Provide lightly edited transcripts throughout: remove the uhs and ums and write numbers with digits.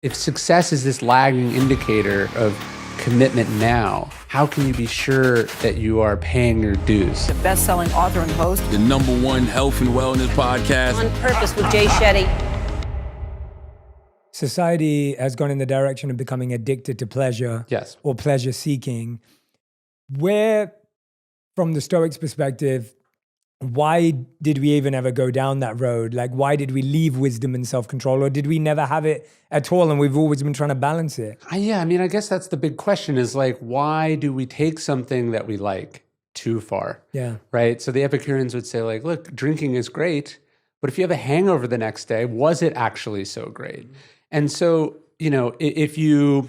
If success is this lagging indicator of commitment now, how can you be sure that you are paying your dues? The best-selling author and host. The #1 health and wellness podcast. On Purpose with Jay Shetty. Society has gone in the direction of becoming addicted to pleasure. Yes. Or pleasure seeking. Where, from the Stoics' perspective, why did we even ever go down that road? Like, why did we leave wisdom and self-control? Or did we never have it at all and we've always been trying to balance it? I guess that's the big question is like, why do we take something that we like too far? Yeah. Right? So the Epicureans would say like, look, drinking is great, but if you have a hangover the next day, was it actually so great? And so, if you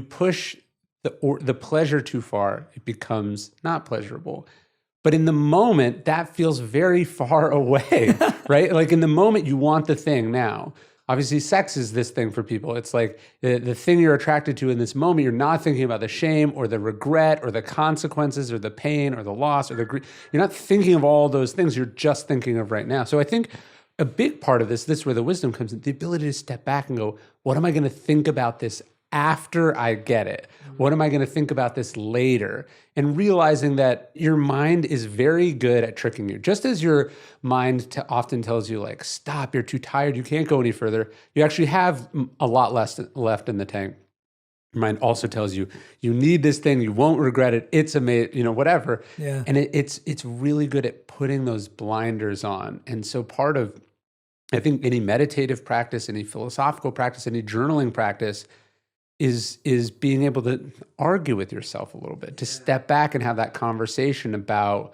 push the pleasure too far, it becomes not pleasurable. But in the moment, that feels very far away, right? Like in the moment, you want the thing now. Obviously, sex is this thing for people. It's like the thing you're attracted to in this moment, you're not thinking about the shame or the regret or the consequences or the pain or the loss or the grief. You're not thinking of all those things. You're just thinking of right now. So I think a big part of this is where the wisdom comes in, the ability to step back and go, what am I going to think about this after I get it? What am I going to think about this later? And realizing that your mind is very good at tricking you. Just as your mind often tells you like, stop, you're too tired, you can't go any further. You actually have a lot less left in the tank. Your mind also tells you, you need this thing, you won't regret it, it's amazing, whatever. Yeah. And it's really good at putting those blinders on. And so part of, I think, any meditative practice, any philosophical practice, any journaling practice is being able to argue with yourself a little bit, to step back and have that conversation about,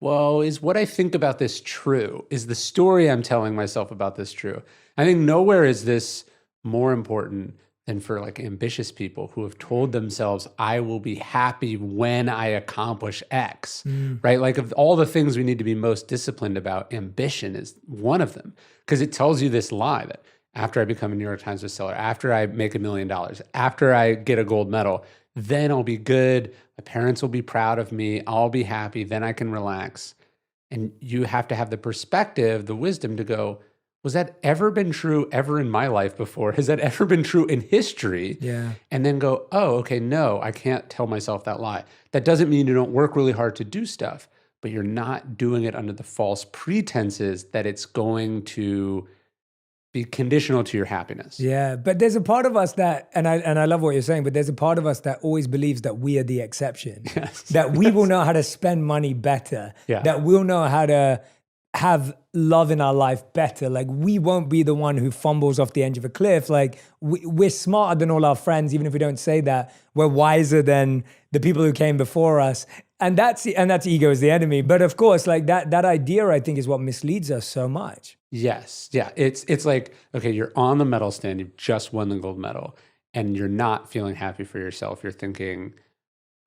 well, is what I think about this true? Is the story I'm telling myself about this true? I think nowhere is this more important than for like ambitious people who have told themselves, I will be happy when I accomplish X, right? Like of all the things we need to be most disciplined about, ambition is one of them, because it tells you this lie that after I become a New York Times bestseller, after I make $1 million, after I get a gold medal, then I'll be good. My parents will be proud of me. I'll be happy. Then I can relax. And you have to have the perspective, the wisdom to go, was that ever been true ever in my life before? Has that ever been true in history? Yeah. And then go, oh, okay, no, I can't tell myself that lie. That doesn't mean you don't work really hard to do stuff, but you're not doing it under the false pretenses that it's going to be conditional to your happiness. Yeah, but there's a part of us that, and I love what you're saying, but there's a part of us that always believes that we are the exception. Yes. That we will know how to spend money better. Yeah. That we'll know how to have love in our life better. Like we won't be the one who fumbles off the edge of a cliff. Like we're smarter than all our friends, even if we don't say that. We're wiser than the people who came before us. And that's ego is the enemy. But of course, like that idea, I think, is what misleads us so much. Yes. Yeah. It's like, okay, you're on the medal stand, you've just won the gold medal, and you're not feeling happy for yourself. You're thinking,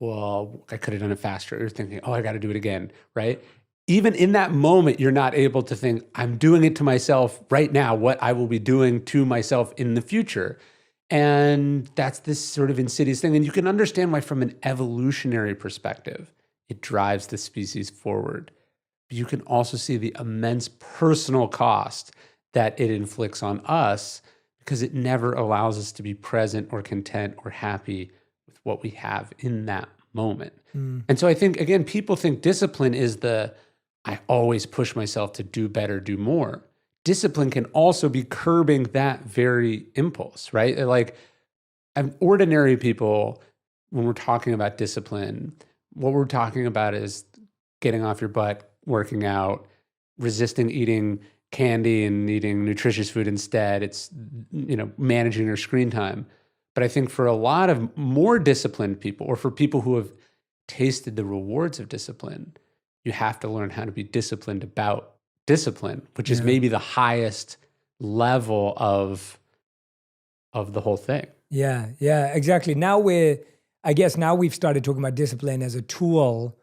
well, I could have done it faster. You're thinking, oh, I got to do it again, right? Even in that moment, you're not able to think, I'm doing it to myself right now, what I will be doing to myself in the future. And that's this sort of insidious thing. And you can understand why from an evolutionary perspective, it drives the species forward. But you can also see the immense personal cost that it inflicts on us because it never allows us to be present or content or happy with what we have in that moment. And so I think, again, people think discipline is I always push myself to do better, do more. Discipline can also be curbing that very impulse, right? Like ordinary people, when we're talking about discipline, what we're talking about is getting off your butt, working out, resisting eating candy and eating nutritious food instead. It's, managing your screen time. But I think for a lot of more disciplined people, or for people who have tasted the rewards of discipline, you have to learn how to be disciplined about discipline, which is maybe the highest level of the whole thing. Yeah, exactly. Now we've started talking about discipline as a tool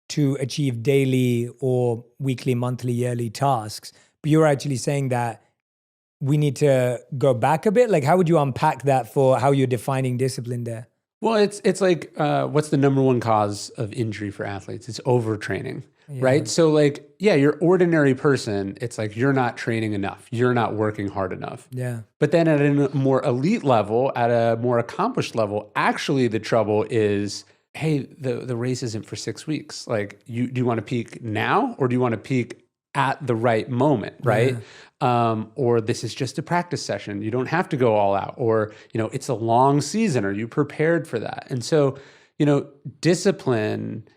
to achieve daily or weekly, monthly, yearly tasks. But you're actually saying that we need to go back a bit. Like, how would you unpack that for how you're defining discipline there? Well, it's like, what's the #1 cause of injury for athletes? It's overtraining, right? So like, yeah, you're ordinary person. It's like, you're not training enough. You're not working hard enough. Yeah. But then at a more elite level, at a more accomplished level, actually the trouble is, hey, the race isn't for 6 weeks. Like, do you want to peak now, or do you want to peak at the right moment, right? Or this is just a practice session. You don't have to go all out. Or, it's a long season. Are you prepared for that? And so, discipline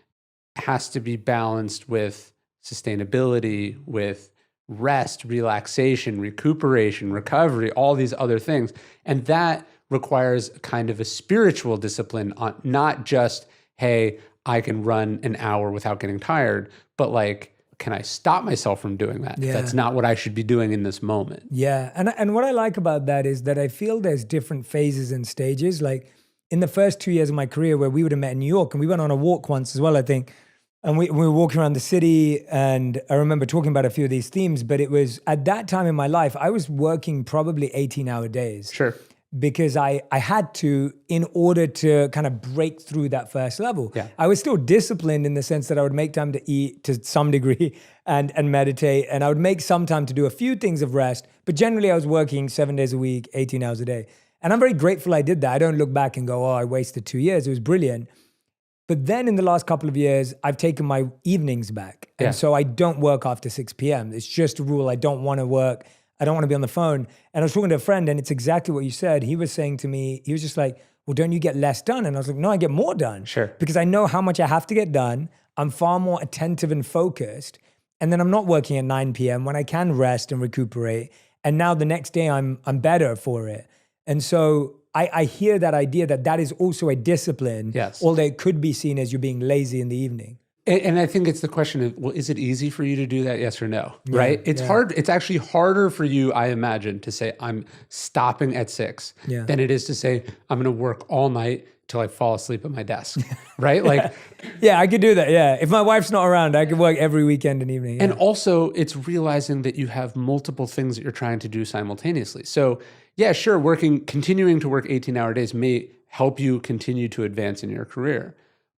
has to be balanced with sustainability, with rest, relaxation, recuperation, recovery, all these other things. And that requires kind of a spiritual discipline on not just, hey, I can run an hour without getting tired, but like, can I stop myself from doing that? Yeah. That's not what I should be doing in this moment. Yeah. And what I like about that is that I feel there's different phases and stages. Like in the first 2 years of my career where we would have met in New York, and we went on a walk once as well, I think. And we were walking around the city, and I remember talking about a few of these themes, but it was at that time in my life, I was working probably 18-hour days. Sure. Because I had to, in order to kind of break through that first level. Yeah. I was still disciplined in the sense that I would make time to eat to some degree and meditate, and I would make some time to do a few things of rest, but generally I was working 7 days a week, 18 hours a day. And I'm very grateful I did that. I don't look back and go, oh, I wasted 2 years. It was brilliant. But then in the last couple of years, I've taken my evenings back. And so I don't work after 6 p.m. It's just a rule. I don't want to work. I don't want to be on the phone. And I was talking to a friend, and it's exactly what you said. He was saying to me, he was just like, well, don't you get less done? And I was like, no, I get more done. Sure. Because I know how much I have to get done. I'm far more attentive and focused. And then I'm not working at 9 p.m. when I can rest and recuperate. And now the next day I'm better for it. And so I hear that idea that is also a discipline, although it could be seen as you being lazy in the evening. And I think it's the question of, well, is it easy for you to do that? Yes or no, right? It's hard. It's actually harder for you, I imagine, to say I'm stopping at 6 than it is to say I'm going to work all night till I fall asleep at my desk, right? Like, I could do that. Yeah. If my wife's not around, I could work every weekend and evening. Yeah. And also it's realizing that you have multiple things that you're trying to do simultaneously. So yeah, sure, continuing to work 18-hour days may help you continue to advance in your career.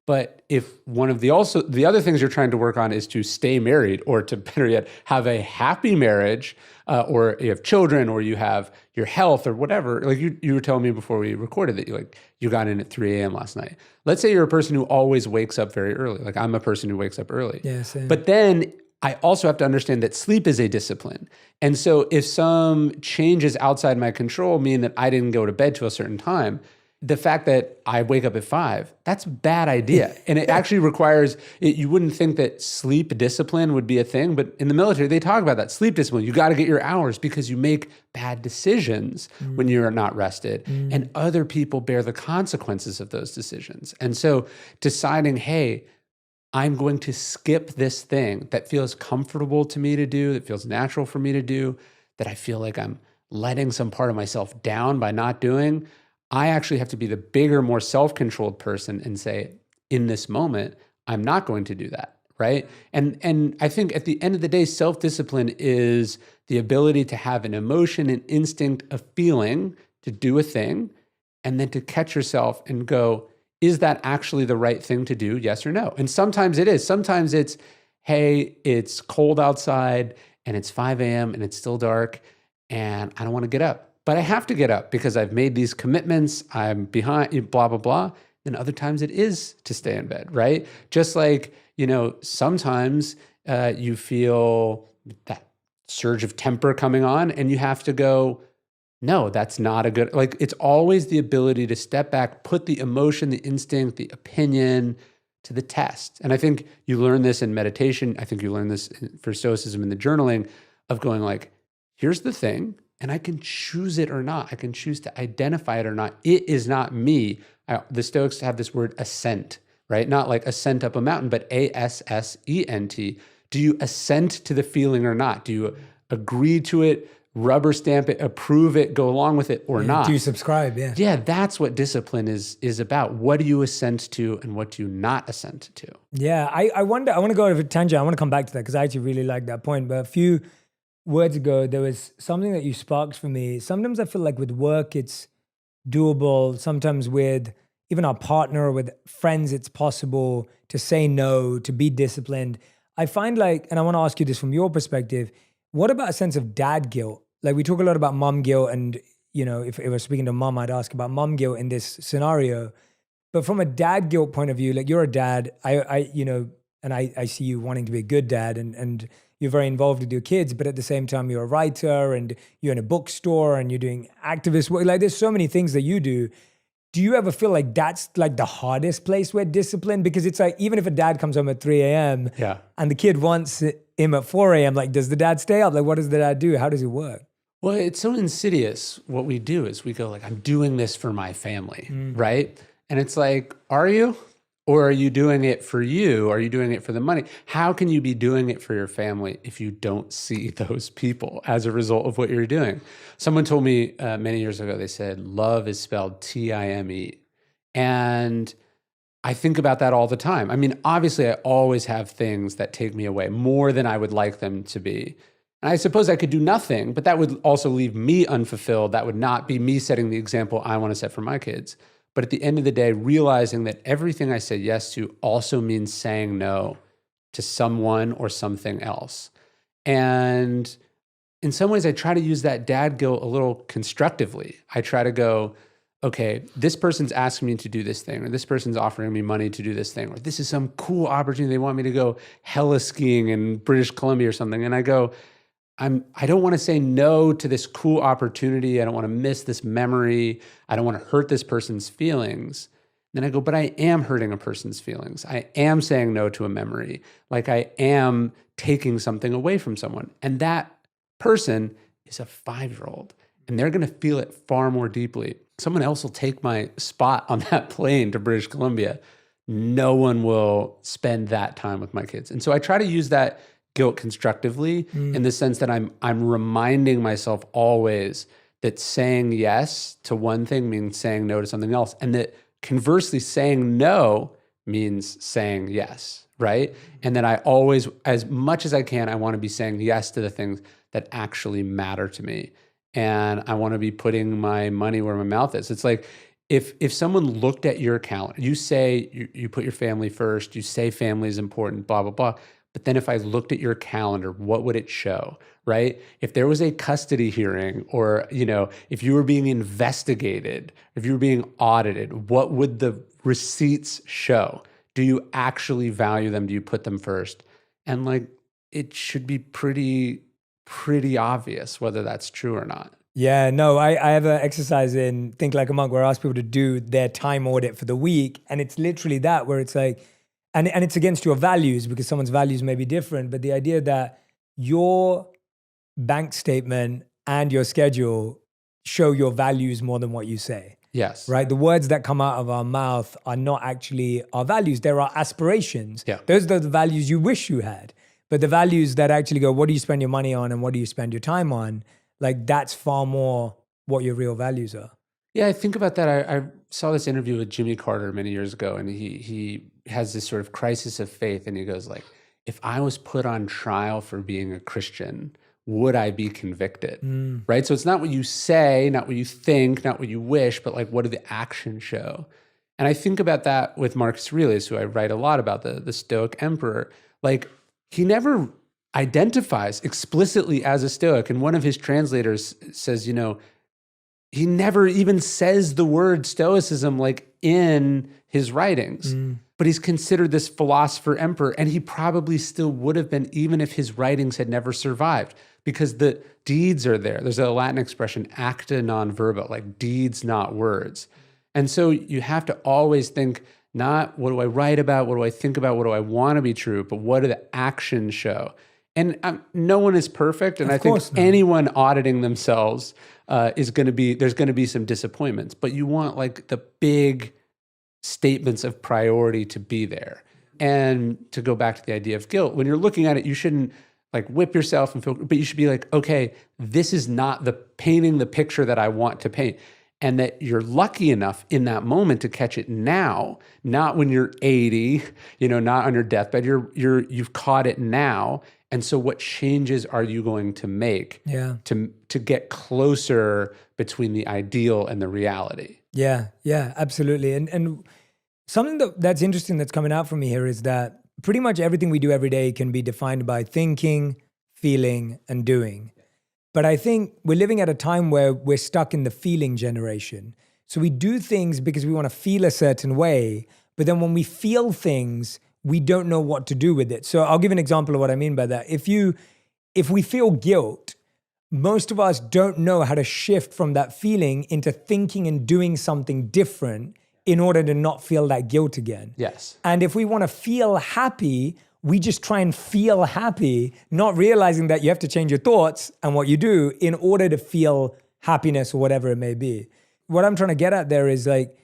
But if one of the other things you're trying to work on is to stay married, or to better yet, have a happy marriage, or you have children, or you have your health, or whatever. Like you were telling me before we recorded that you got in at 3 a.m. last night. Let's say you're a person who always wakes up very early. Like I'm a person who wakes up early. Yeah, same. But then I also have to understand that sleep is a discipline. And so if some changes outside my control mean that I didn't go to bed to a certain time, the fact that I wake up at 5, that's a bad idea. And it actually requires, you wouldn't think that sleep discipline would be a thing, but in the military, they talk about that. Sleep discipline, you got to get your hours because you make bad decisions when you're not rested. And other people bear the consequences of those decisions. And so deciding, hey, I'm going to skip this thing that feels comfortable to me to do, that feels natural for me to do, that I feel like I'm letting some part of myself down by not doing. I actually have to be the bigger, more self-controlled person and say, in this moment, I'm not going to do that, right? And I think at the end of the day, self-discipline is the ability to have an emotion, an instinct, a feeling to do a thing, and then to catch yourself and go, is that actually the right thing to do? Yes or no? And sometimes it is. Sometimes it's, hey, it's cold outside and it's 5 a.m. and it's still dark and I don't want to get up. But I have to get up because I've made these commitments. I'm behind, blah, blah, blah. Then other times it is to stay in bed, right? Just like, sometimes you feel that surge of temper coming on and you have to go, no, that's not a good, like it's always the ability to step back, put the emotion, the instinct, the opinion to the test. And I think you learn this in meditation. I think you learn this for Stoicism in the journaling of going like, here's the thing, and I can choose it or not. I can choose to identify it or not. It is not me. The Stoics have this word assent, right? Not like ascent up a mountain, but A-S-S-E-N-T. Do you assent to the feeling or not? Do you agree to it, rubber stamp it, approve it, go along with it or not? Do you subscribe? Yeah. Yeah, that's what discipline is about. What do you assent to and what do you not assent to? Yeah, I wonder, I want to go over a tangent. I want to come back to that because I actually really like that point. But a few words ago, there was something that you sparked for me. Sometimes I feel like with work, it's doable. Sometimes with even our partner or with friends, it's possible to say no, to be disciplined. I find like, and I want to ask you this from your perspective, what about a sense of dad guilt? Like we talk a lot about mom guilt, and if we're speaking to mom, I'd ask about mom guilt in this scenario. But from a dad guilt point of view, like you're a dad, I see you wanting to be a good dad, and you're very involved with your kids, but at the same time, you're a writer and you're in a bookstore and you're doing activist work. Like there's so many things that you do. Do you ever feel like that's like the hardest place where discipline? Because it's like, even if a dad comes home at 3 a.m. and the kid wants him at 4 a.m., like, does the dad stay up? Like, what does the dad do? How does it work? Well, it's so insidious. What we do is we go like, I'm doing this for my family, right? And it's like, are you? Or are you doing it for you? Are you doing it for the money? How can you be doing it for your family if you don't see those people as a result of what you're doing? Someone told me many years ago, they said, love is spelled Time. And I think about that all the time. I mean, obviously, I always have things that take me away more than I would like them to be. And I suppose I could do nothing, but that would also leave me unfulfilled. That would not be me setting the example I want to set for my kids. But at the end of the day, realizing that everything I say yes to also means saying no to someone or something else. And in some ways, I try to use that dad guilt a little constructively. I try to go, okay, this person's asking me to do this thing, or this person's offering me money to do this thing, or this is some cool opportunity. They want me to go hella skiing in British Columbia or something. And I go, I don't want to say no to this cool opportunity. I don't want to miss this memory. I don't want to hurt this person's feelings. Then I go, but I am hurting a person's feelings. I am saying no to a memory. Like I am taking something away from someone. And that person is a 5-year-old, and they're going to feel it far more deeply. Someone else will take my spot on that plane to British Columbia. No one will spend that time with my kids. And so I try to use that guilt constructively in the sense that I'm reminding myself always that saying yes to one thing means saying no to something else, and that conversely saying no means saying yes, right? And that I always, as much as I can, I want to be saying yes to the things that actually matter to me, and I want to be putting my money where my mouth is. It's like if someone looked at your calendar, you say you put your family first, you say family is important, blah blah blah. But then if I looked at your calendar, what would it show, right? If there was a custody hearing, or, if you were being investigated, if you were being audited, what would the receipts show? Do you actually value them? Do you put them first? And like, it should be pretty obvious whether that's true or not. Yeah, no, I have an exercise in Think Like a Monk where I ask people to do their time audit for the week. And it's literally that, where it's like, and it's against your values, because someone's values may be different, but the idea that your bank statement and your schedule show your values more than what you say. Yes. Right? The words that come out of our mouth are not actually our values. They're our aspirations. Yeah. Those are the values you wish you had. But the values that actually go, what do you spend your money on and what do you spend your time on? Like, that's far more what your real values are. Yeah, I think about that. I saw this interview with Jimmy Carter many years ago, and he has this sort of crisis of faith, and he goes like, if I was put on trial for being a Christian, would I be convicted? Right? So it's not what you say, not what you think, not what you wish, but like, what do the actions show? And I think about that with Marcus Aurelius, who I write a lot about, the Stoic emperor. Like, he never identifies explicitly as a Stoic. And one of his translators says, he never even says the word Stoicism like in his writings, but he's considered this philosopher emperor, and he probably still would have been even if his writings had never survived, because the deeds are there. There's a Latin expression, acta non verba, like deeds, not words. And so you have to always think, not what do I write about, what do I think about, what do I want to be true, but what do the actions show? And no one is perfect, and I think anyone auditing themselves there's going to be some disappointments, but you want like the big statements of priority to be there. And to go back to the idea of guilt, when you're looking at it, you shouldn't like whip yourself and feel, but you should be like, okay, this is not painting the picture that I want to paint. And that you're lucky enough in that moment to catch it now, not when you're 80, not on your deathbed. You've caught it now. And so what changes are you going to make to get closer between the ideal and the reality? Yeah, absolutely. And something that's interesting that's coming out from me here is that pretty much everything we do every day can be defined by thinking, feeling, and doing. But I think we're living at a time where we're stuck in the feeling generation. So we do things because we want to feel a certain way, but then when we feel things, we don't know what to do with it. So I'll give an example of what I mean by that. If we feel guilt, most of us don't know how to shift from that feeling into thinking and doing something different in order to not feel that guilt again. Yes. And if we want to feel happy, we just try and feel happy, not realizing that you have to change your thoughts and what you do in order to feel happiness or whatever it may be. What I'm trying to get at there is like,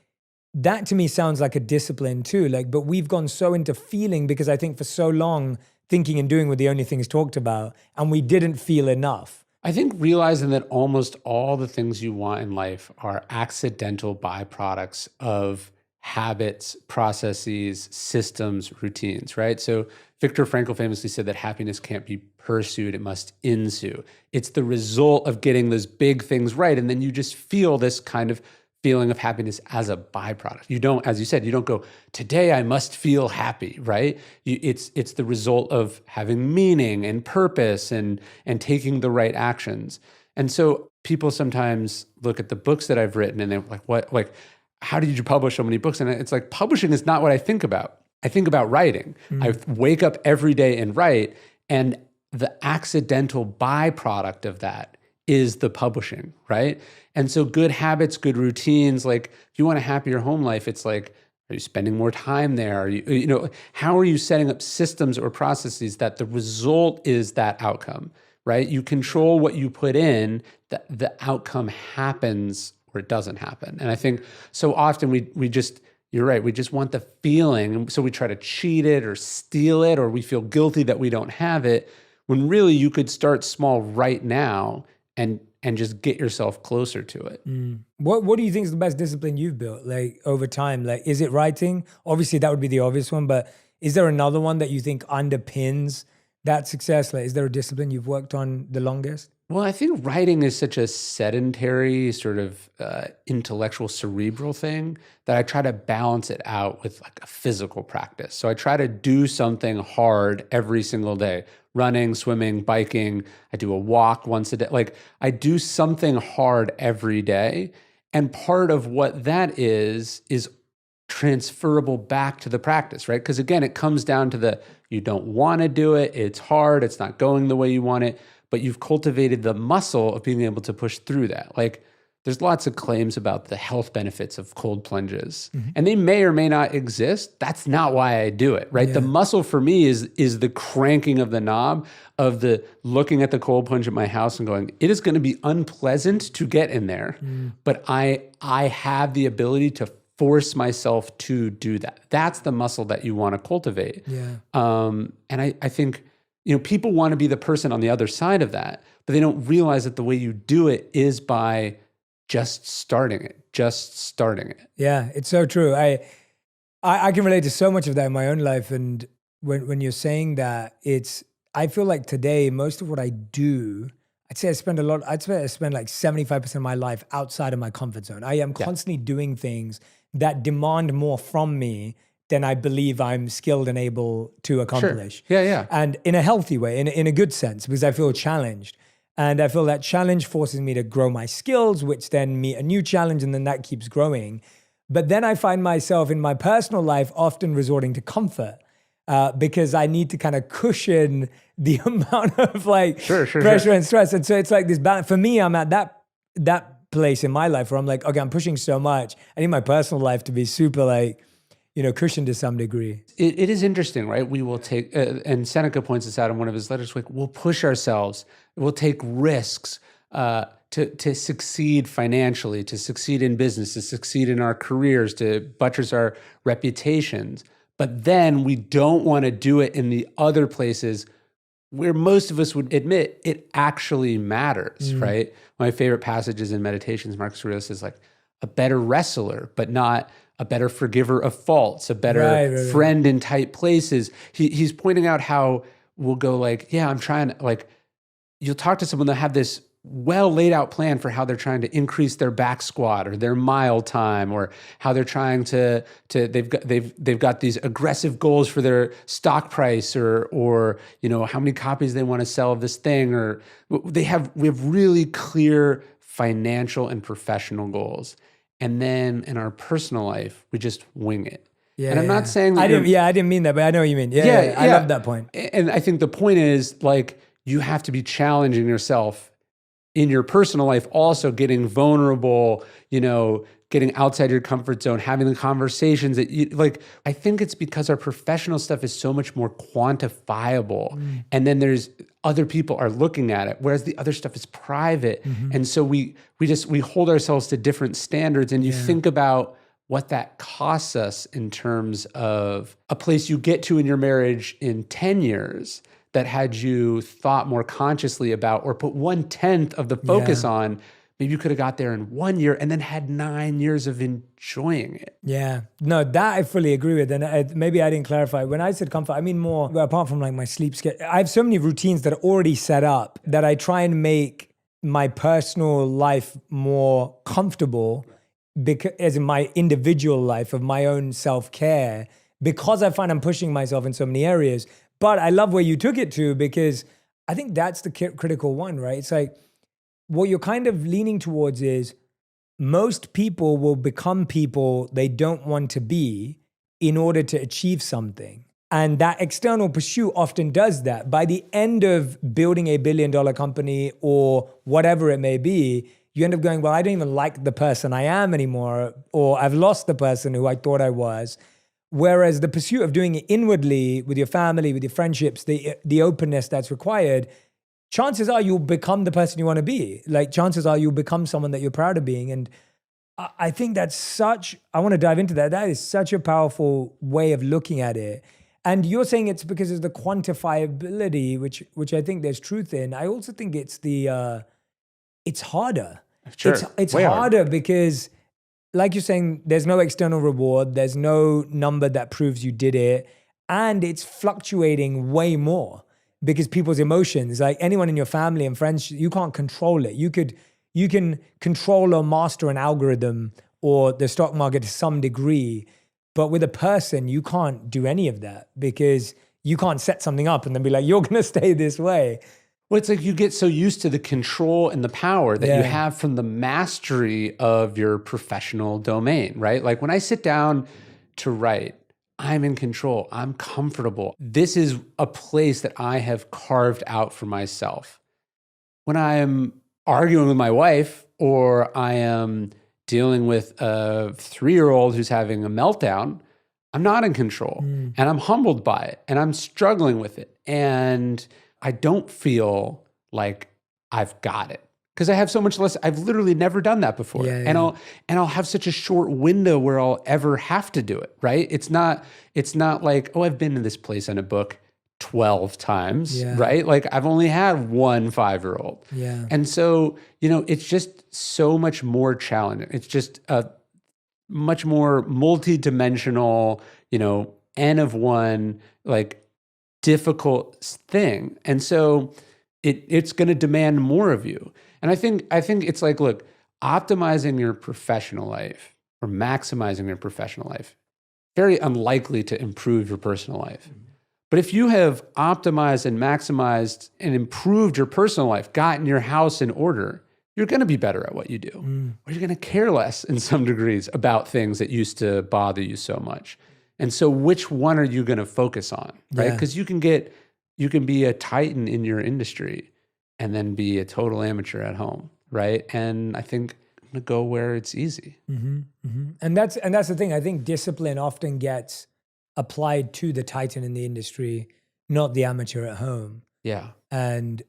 that to me sounds like a discipline too. Like, but we've gone so into feeling because I think for so long, thinking and doing were the only things talked about, and we didn't feel enough. I think realizing that almost all the things you want in life are accidental byproducts of habits, processes, systems, routines, right? So Viktor Frankl famously said that happiness can't be pursued, it must ensue. It's the result of getting those big things right. And then you just feel this kind of feeling of happiness as a byproduct. You don't, as you said, you don't go, today I must feel happy, right? It's the result of having meaning and purpose and taking the right actions. And so people sometimes look at the books that I've written and they're like, what, like, how did you publish so many books? And it's like, publishing is not what I think about. I think about writing. I wake up every day and write, and the accidental byproduct of that is the publishing, right? And so good habits, good routines, like if you want a happier home life, it's like, are you spending more time there? Are you, how are you setting up systems or processes that the result is that outcome, right? You control what you put in, the outcome happens or it doesn't happen. And I think so often we just, you're right, we just want the feeling. And so we try to cheat it or steal it, or we feel guilty that we don't have it, when really you could start small right now and just get yourself closer to it. What do you think is the best discipline you've built, like over time? Like, is it writing? Obviously that would be the obvious one, but is there another one that you think underpins that success? Like, is there a discipline you've worked on the longest? Well, I think writing is such a sedentary sort of intellectual, cerebral thing that I try to balance it out with like a physical practice. So I try to do something hard every single day. Running, swimming, biking. I do a walk once a day. Like I do something hard every day. And part of what that is transferable back to the practice, right? Because again, it comes down to you don't want to do it. It's hard. It's not going the way you want it. But you've cultivated the muscle of being able to push through that. Like there's lots of claims about the health benefits of cold plunges, and they may or may not exist. That's not why I do it, right? Yeah. The muscle for me is the cranking of the knob, of the looking at the cold plunge at my house and going, it is going to be unpleasant to get in there, but I have the ability to force myself to do that. That's the muscle that you want to cultivate. Yeah. And I think, people want to be the person on the other side of that, but they don't realize that the way you do it is by just starting it. Yeah, it's so true. I can relate to so much of that in my own life. And when you're saying that, I feel like today, most of what I do, I'd say I spend like 75% of my life outside of my comfort zone. I am constantly doing things that demand more from me than I believe I'm skilled and able to accomplish. Sure. Yeah. And in a healthy way, in a good sense, because I feel challenged. And I feel that challenge forces me to grow my skills, which then meet a new challenge, and then that keeps growing. But then I find myself in my personal life often resorting to comfort because I need to kind of cushion the amount of pressure and stress. And so it's like this balance. For me, I'm at that place in my life where I'm like, okay, I'm pushing so much. I need my personal life to be super cushioned to some degree. It is interesting, right? We will take, and Seneca points this out in one of his letters, like we'll push ourselves, we'll take risks to succeed financially, to succeed in business, to succeed in our careers, to buttress our reputations. But then we don't want to do it in the other places where most of us would admit it actually matters, right? My favorite passages in Meditations, Marcus Aurelius is like, a better wrestler, but not a better forgiver of faults, a better friend in tight places. He's pointing out how we'll go like, yeah, I'm trying to, like, you'll talk to someone that have this well laid out plan for how they're trying to increase their back squat or their mile time, or how they're trying to they've got these aggressive goals for their stock price, or how many copies they want to sell of this thing, or we have really clear financial and professional goals. And then in our personal life, we just wing it. Yeah, and I'm not saying that I didn't mean that, but I know what you mean. Yeah, I love that point. And I think the point is, like, you have to be challenging yourself in your personal life, also getting vulnerable, getting outside your comfort zone, having the conversations that you like. I think it's because our professional stuff is so much more quantifiable. And then there's other people are looking at it, whereas the other stuff is private. And so we hold ourselves to different standards. And you think about what that costs us in terms of a place you get to in your marriage in 10 years that had you thought more consciously about, or put 1/10 of the focus on. Maybe you could have got there in 1 year and then had 9 years of enjoying it. Yeah, no, that I fully agree with. And maybe I didn't clarify. When I said comfort, I mean more, apart from like my sleep schedule, I have so many routines that are already set up that I try and make my personal life more comfortable, because as in my individual life of my own self-care, because I find I'm pushing myself in so many areas. But I love where you took it to, because I think that's the critical one, right? It's like, what you're kind of leaning towards is most people will become people they don't want to be in order to achieve something. And that external pursuit often does that. By the end of building a $1 billion company or whatever it may be, you end up going, well, I don't even like the person I am anymore, or I've lost the person who I thought I was. Whereas the pursuit of doing it inwardly with your family, with your friendships, the openness that's required, chances are you'll become the person you want to be. Like, chances are you'll become someone that you're proud of being. And I think that's I want to dive into that. That is such a powerful way of looking at it. And you're saying it's because of the quantifiability, which I think there's truth in. I also think it's it's harder. Sure. It's harder because, like you're saying, there's no external reward. There's no number that proves you did it. And it's fluctuating way more because people's emotions, like anyone in your family and friends, you can't control it. You can control or master an algorithm or the stock market to some degree. But with a person, you can't do any of that because you can't set something up and then be like, you're going to stay this way. Well, it's like you get so used to the control and the power that you have from the mastery of your professional domain, right? Like when I sit down to write, I'm in control. I'm comfortable. This is a place that I have carved out for myself. When I am arguing with my wife, or I am dealing with a 3-year-old who's having a meltdown, I'm not in control. And I'm humbled by it. And I'm struggling with it. And I don't feel like I've got it because I have so much less. I've literally never done that before. And I'll have such a short window where I'll ever have to do it, right? It's not like, oh, I've been to this place on a book 12 times, right? Like I've only had one 5-year-old. And so, it's just so much more challenging. It's just a much more multi-dimensional, N of one, like difficult thing. And so it's going to demand more of you. And I think it's like, look, optimizing your professional life or maximizing your professional life, very unlikely to improve your personal life. But if you have optimized and maximized and improved your personal life, gotten your house in order, you're going to be better at what you do. Or you're going to care less in some degrees about things that used to bother you so much. And so which one are you going to focus on, right? Because you can be a titan in your industry and then be a total amateur at home, right? And I think I'm going to go where it's easy. And that's the thing. I think discipline often gets applied to the titan in the industry, not the amateur at home. Yeah. And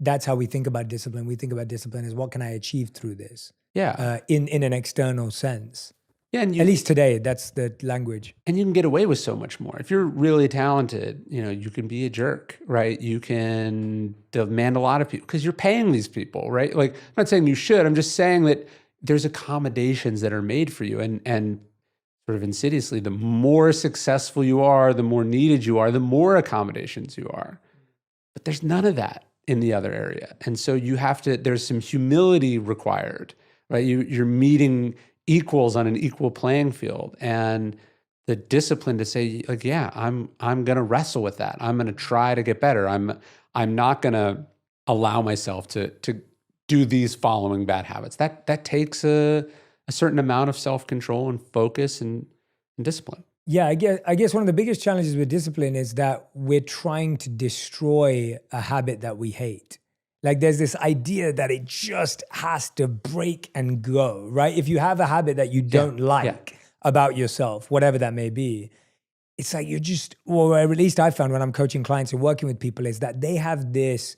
that's how we think about discipline. We think about discipline as what can I achieve through this? Yeah. In an external sense. Yeah, and at least today, that's the language. And you can get away with so much more. If you're really talented, you can be a jerk, right? You can demand a lot of people because you're paying these people, right? Like, I'm not saying you should. I'm just saying that there's accommodations that are made for you. And sort of insidiously, the more successful you are, the more needed you are, the more accommodations you are. But there's none of that in the other area. And so there's some humility required, right? You're meeting equals on an equal playing field, and the discipline to say, like, yeah, I'm going to wrestle with that. I'm going to try to get better. I'm not going to allow myself to do these following bad habits. That takes a certain amount of self-control and focus and discipline. Yeah, I guess one of the biggest challenges with discipline is that we're trying to destroy a habit that we hate. Like there's this idea that it just has to break and go, right? If you have a habit that you don't like about yourself, whatever that may be, it's like you're just, or at least I found when I'm coaching clients and working with people, is that they have this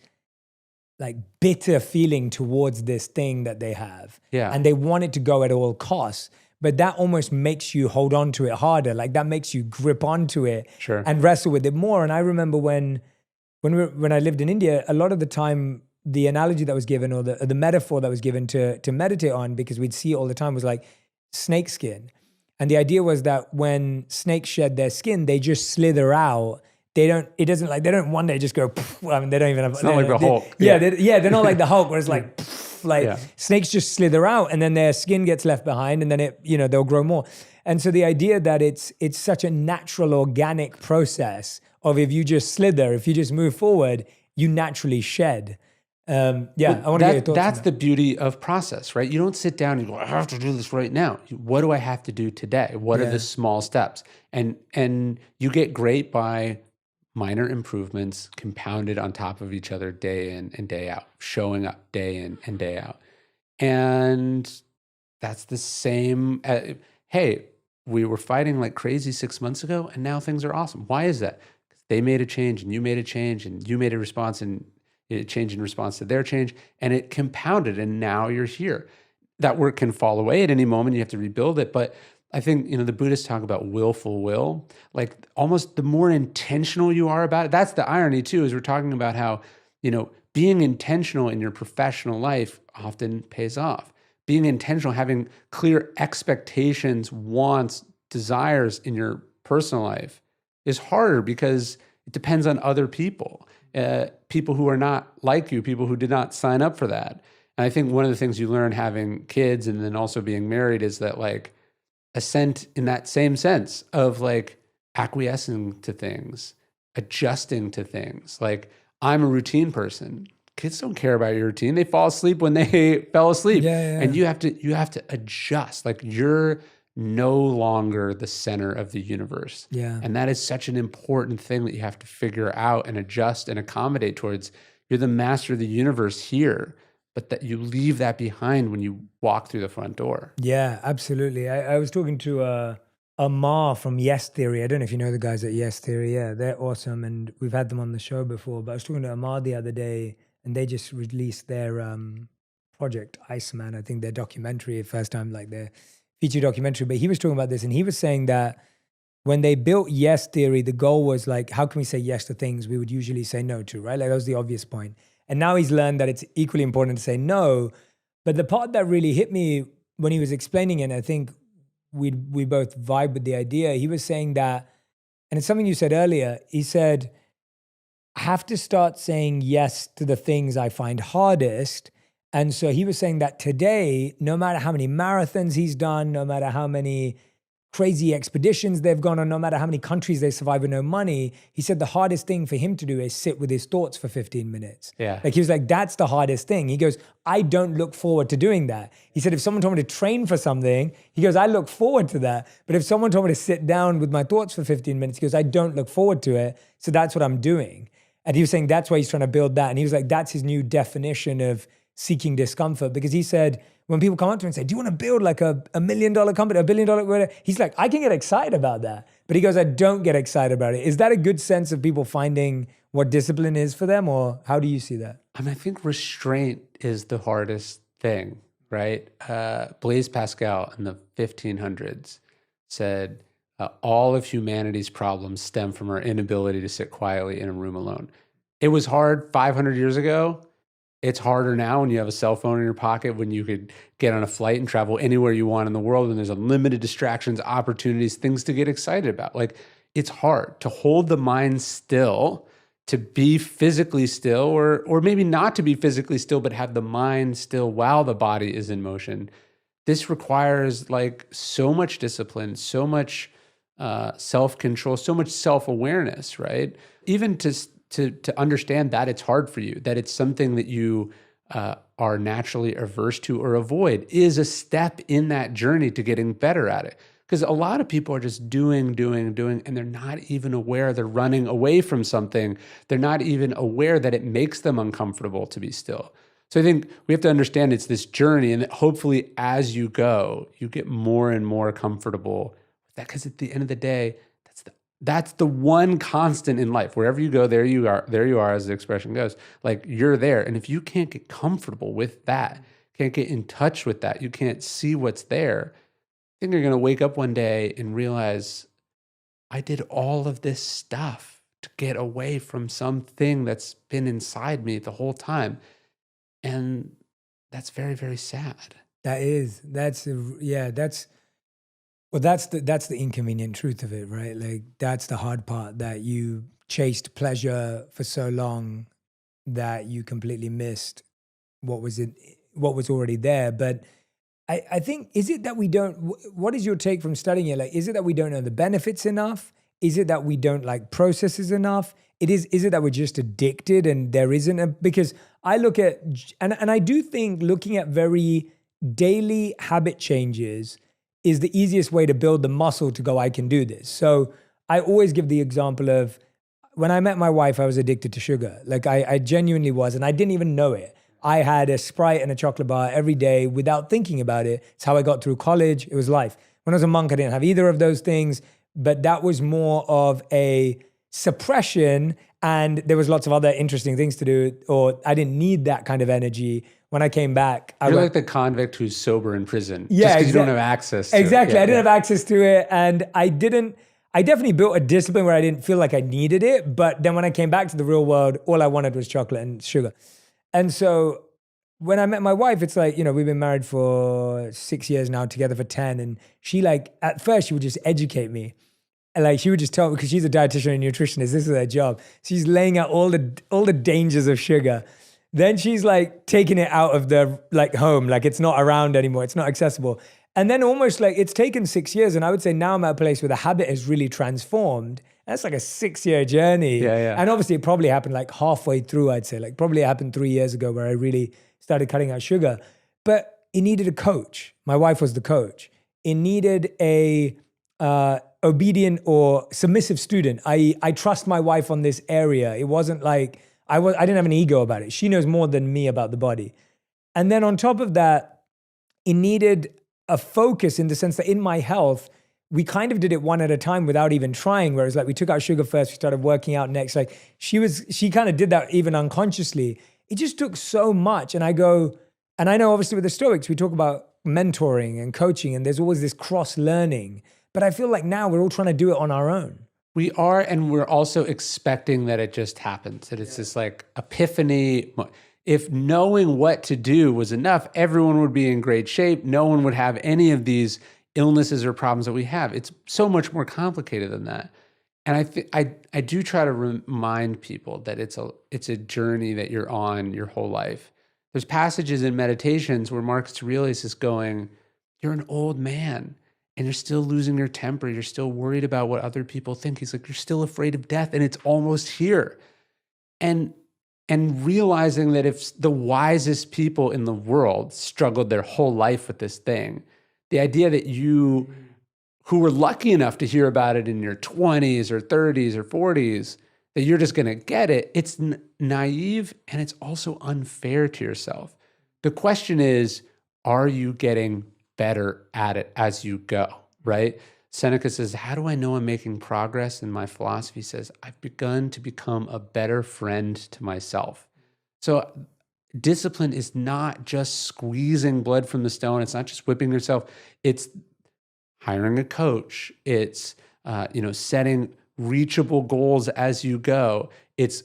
like bitter feeling towards this thing that they have. Yeah. And they want it to go at all costs. But that almost makes you hold on to it harder. Like that makes you grip onto it and wrestle with it more. And I remember when I lived in India, a lot of the time, the analogy that was given or the metaphor that was given to meditate on, because we'd see it all the time, was like snake skin. And the idea was that when snakes shed their skin, they just slither out. They don't one day just go, I mean, they don't even have. It's not like the Hulk. They're not like the Hulk where it's like, snakes just slither out and then their skin gets left behind and then they'll grow more. And so the idea that it's such a natural, organic process of if you just slither, if you just move forward, you naturally shed. I want to get your thoughts. That's the beauty of process, right? You don't sit down and go, I have to do this right now. What do I have to do today? What are the small steps? And you get great by minor improvements compounded on top of each other day in and day out, showing up day in and day out. And that's the same. Hey, we were fighting like crazy 6 months ago and now things are awesome. Why is that? Because they made a change and you made a change and you made a response and a change in response to their change, and it compounded and now you're here. That work can fall away at any moment. You have to rebuild it. But I think, the Buddhists talk about willful will, like almost the more intentional you are about it. That's the irony too, is we're talking about how, being intentional in your professional life often pays off. Being intentional, having clear expectations, wants, desires in your personal life is harder because it depends on other people, people who are not like you, people who did not sign up for that. And I think one of the things you learn having kids and then also being married is that like, assent in that same sense of like acquiescing to things, adjusting to things. Like I'm a routine person. Kids don't care about your routine. They fall asleep when they fell asleep. And you have to adjust. Like you're no longer the center of the universe. And that is such an important thing that you have to figure out and adjust and accommodate towards. You're the master of the universe here, but that you leave that behind when you walk through the front door. Yeah, absolutely. I was talking to Amar from Yes Theory. I don't know if you know the guys at Yes Theory. Yeah, they're awesome. And we've had them on the show before. But I was talking to Amar the other day and they just released their project, Iceman. I think their documentary, first time, like their feature documentary. But he was talking about this and he was saying that when they built Yes Theory, the goal was like, how can we say yes to things we would usually say no to, right? Like that was the obvious point. And now he's learned that it's equally important to say no. But the part that really hit me when he was explaining it, and I think we both vibe with the idea, he was saying that, and it's something you said earlier, he said, I have to start saying yes to the things I find hardest. And so he was saying that today, no matter how many marathons he's done, no matter how many crazy expeditions they've gone on, no matter how many countries they survive with no money, he said the hardest thing for him to do is sit with his thoughts for 15 minutes. Like he was like, that's the hardest thing. He goes, I don't look forward to doing that. He said, if someone told me to train for something, he goes, I look forward to that. But if someone told me to sit down with my thoughts for 15 minutes, he goes, I don't look forward to it. So that's what I'm doing. And he was saying that's why he's trying to build that. And he was like, that's his new definition of seeking discomfort. Because he said, when people come up to him and say, do you want to build like a $1 million company, $1 billion, whatever? He's like, I can get excited about that. But he goes, I don't get excited about it. Is that a good sense of people finding what discipline is for them? Or how do you see that? I mean, I think restraint is the hardest thing, right? Blaise Pascal in the 1500s said, all of humanity's problems stem from our inability to sit quietly in a room alone. It was hard 500 years ago. It's harder now when you have a cell phone in your pocket, when you could get on a flight and travel anywhere you want in the world, and there's unlimited distractions, opportunities, things to get excited about. Like, it's hard to hold the mind still, to be physically still, or maybe not to be physically still, but have the mind still while the body is in motion. This requires like so much discipline, so much self-control, so much self-awareness, right? Even to understand that it's hard for you, that it's something that you are naturally averse to or avoid, is a step in that journey to getting better at it. Because a lot of people are just doing, and they're not even aware they're running away from something. They're not even aware that it makes them uncomfortable to be still. So I think we have to understand it's this journey, and that hopefully as you go, you get more and more comfortable with that. Because at the end of the day, that's the one constant in life. Wherever you go, there you are, as the expression goes. Like, you're there. And if you can't get comfortable with that, can't get in touch with that, you can't see what's there, I think you're going to wake up one day and realize, I did all of this stuff to get away from something that's been inside me the whole time. And that's very, very sad. That's the inconvenient truth of it, right? Like, that's the hard part, that you chased pleasure for so long that you completely missed what was already there. But I think, is it that we don't, what is your take from studying it? Like, is it that we don't know the benefits enough? Is it that we don't like processes enough? Is it that we're just addicted and there isn't because I look at, and I do think looking at very daily habit changes is the easiest way to build the muscle to go, I can do this. So I always give the example of when I met my wife, I was addicted to sugar. Like I genuinely was, and I didn't even know it. I had a Sprite and a chocolate bar every day without thinking about it. It's how I got through college. It was life. When I was a monk, I didn't have either of those things, but that was more of a suppression, and there was lots of other interesting things to do, or I didn't need that kind of energy. When I came back, You're like the convict who's sober in prison. Yeah, just because you don't have access to exactly. it. I didn't have access to it, and I definitely built a discipline where I didn't feel like I needed it, but then when I came back to the real world, all I wanted was chocolate and sugar. And so when I met my wife, it's like, we've been married for 6 years now, together for 10. And she at first she would just educate me. And like, she would just tell me, because she's a dietitian and nutritionist, this is her job. She's laying out all the dangers of sugar. Then she's like taking it out of the home, like it's not around anymore. It's not accessible. And then almost like it's taken 6 years. And I would say now I'm at a place where the habit has really transformed. That's like a 6-year journey. Yeah. And obviously it probably happened like halfway through, I'd say. Like probably it happened 3 years ago where I really started cutting out sugar. But it needed a coach. My wife was the coach. It needed a obedient or submissive student. I trust my wife on this area. It wasn't like, I didn't have an ego about it. She knows more than me about the body. And then on top of that, it needed a focus in the sense that in my health, we kind of did it one at a time without even trying. Whereas like we took out sugar first, we started working out next. Like she kind of did that even unconsciously. It just took so much. And I know obviously with the Stoics, we talk about mentoring and coaching, and there's always this cross learning. But I feel like now we're all trying to do it on our own. We are, and we're also expecting that it just happens, that it's this like epiphany. If knowing what to do was enough, everyone would be in great shape. No one would have any of these illnesses or problems that we have. It's so much more complicated than that. And I do try to remind people that it's a journey that you're on your whole life. There's passages in meditations where Marcus Aurelius is going, you're an old man and you're still losing your temper. You're still worried about what other people think. He's like, you're still afraid of death and it's almost here. And realizing that if the wisest people in the world struggled their whole life with this thing, the idea that you, who were lucky enough to hear about it in your 20s or 30s or 40s, that you're just going to get it, it's naive and it's also unfair to yourself. The question is, are you getting better at it as you go, right? Seneca says, how do I know I'm making progress? And my philosophy says, I've begun to become a better friend to myself. So discipline is not just squeezing blood from the stone. It's not just whipping yourself. It's hiring a coach. It's setting reachable goals as you go. It's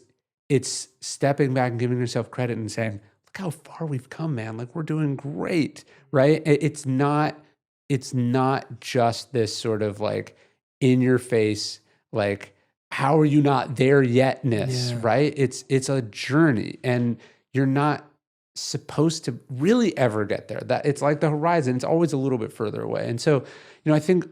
stepping back and giving yourself credit and saying, look how far we've come, man. Like we're doing great, right? It's not just this sort of like in your face, like how are you not there yetness, Yeah. right? It's a journey, and you're not supposed to really ever get there. That it's like the horizon, it's always a little bit further away. And so, I think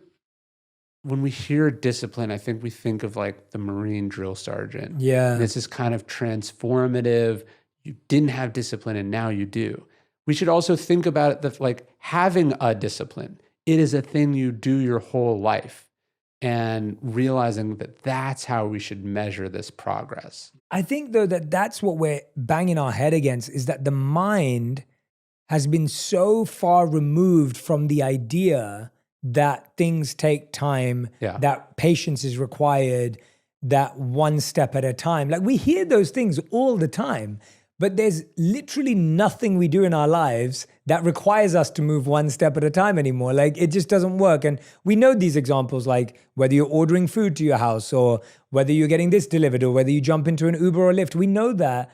when we hear discipline, I think we think of like the Marine drill sergeant. Yeah. And it's this kind of transformative, you didn't have discipline and now you do. We should also think about it that like having a discipline, it is a thing you do your whole life, and realizing that that's how we should measure this progress. I think though that that's what we're banging our head against, is that the mind has been so far removed from the idea that things take time, Yeah. that patience is required, that one step at a time. Like we hear those things all the time, but there's literally nothing we do in our lives that requires us to move one step at a time anymore. Like it just doesn't work. And we know these examples, like whether you're ordering food to your house or whether you're getting this delivered or whether you jump into an Uber or Lyft. We know that.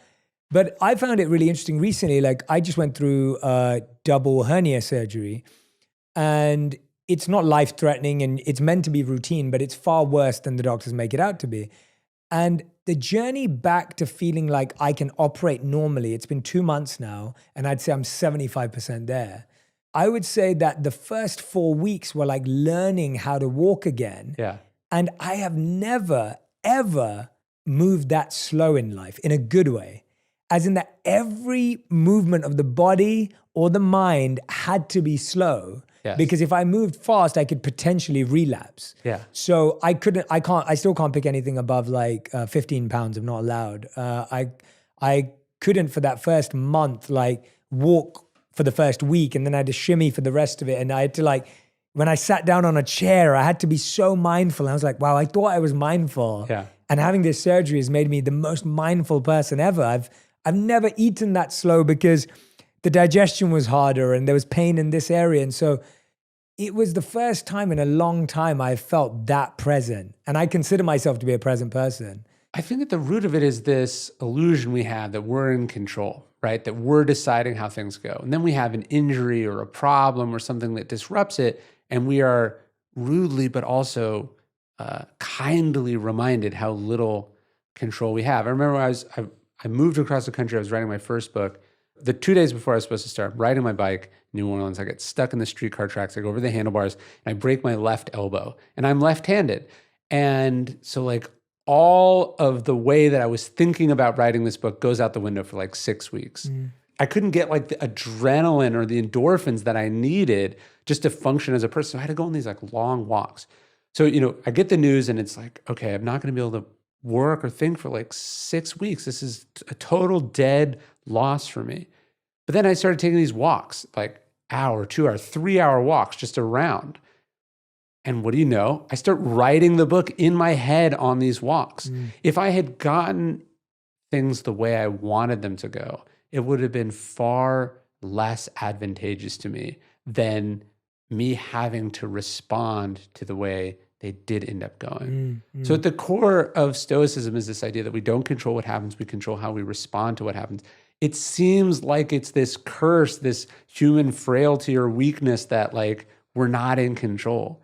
But I found it really interesting recently. Like I just went through a double hernia surgery, and it's not life-threatening and it's meant to be routine, but it's far worse than the doctors make it out to be. And the journey back to feeling like I can operate normally, it's been 2 months now, and I'd say I'm 75% there. I would say that the first 4 weeks were like learning how to walk again. Yeah. And I have never, ever moved that slow in life in a good way. As in that every movement of the body or the mind had to be slow. Yes. Because if I moved fast, I could potentially relapse. Yeah. So I still can't pick anything above like 15 pounds. I'm not allowed. I couldn't for that first month, like walk for the first week, and then I had to shimmy for the rest of it. And I had to like, when I sat down on a chair, I had to be so mindful. I was like, wow, I thought I was mindful. Yeah. And having this surgery has made me the most mindful person ever. I've never eaten that slow because the digestion was harder and there was pain in this area. And so it was the first time in a long time I felt that present. And I consider myself to be a present person. I think at the root of it is this illusion we have that we're in control, right? That we're deciding how things go. And then we have an injury or a problem or something that disrupts it, and we are rudely but also kindly reminded how little control we have. I remember I moved across the country. I was writing my first book. The 2 days before I was supposed to start, I'm riding my bike, New Orleans, I get stuck in the streetcar tracks. I go over the handlebars and I break my left elbow, and I'm left-handed. And so like all of the way that I was thinking about writing this book goes out the window for like 6 weeks. I couldn't get like the adrenaline or the endorphins that I needed just to function as a person. So I had to go on these like long walks. So, I get the news and it's like, okay, I'm not going to be able to work or think for like 6 weeks. This is a total dead loss for me. But then I started taking these walks, like hour, 2 hour, 3 hour walks just around. And what do you know? I start writing the book in my head on these walks. If I had gotten things the way I wanted them to go, it would have been far less advantageous to me than me having to respond to the way they did end up going. So at the core of Stoicism is this idea that we don't control what happens, we control how we respond to what happens. It seems like it's this curse, this human frailty or weakness that like we're not in control.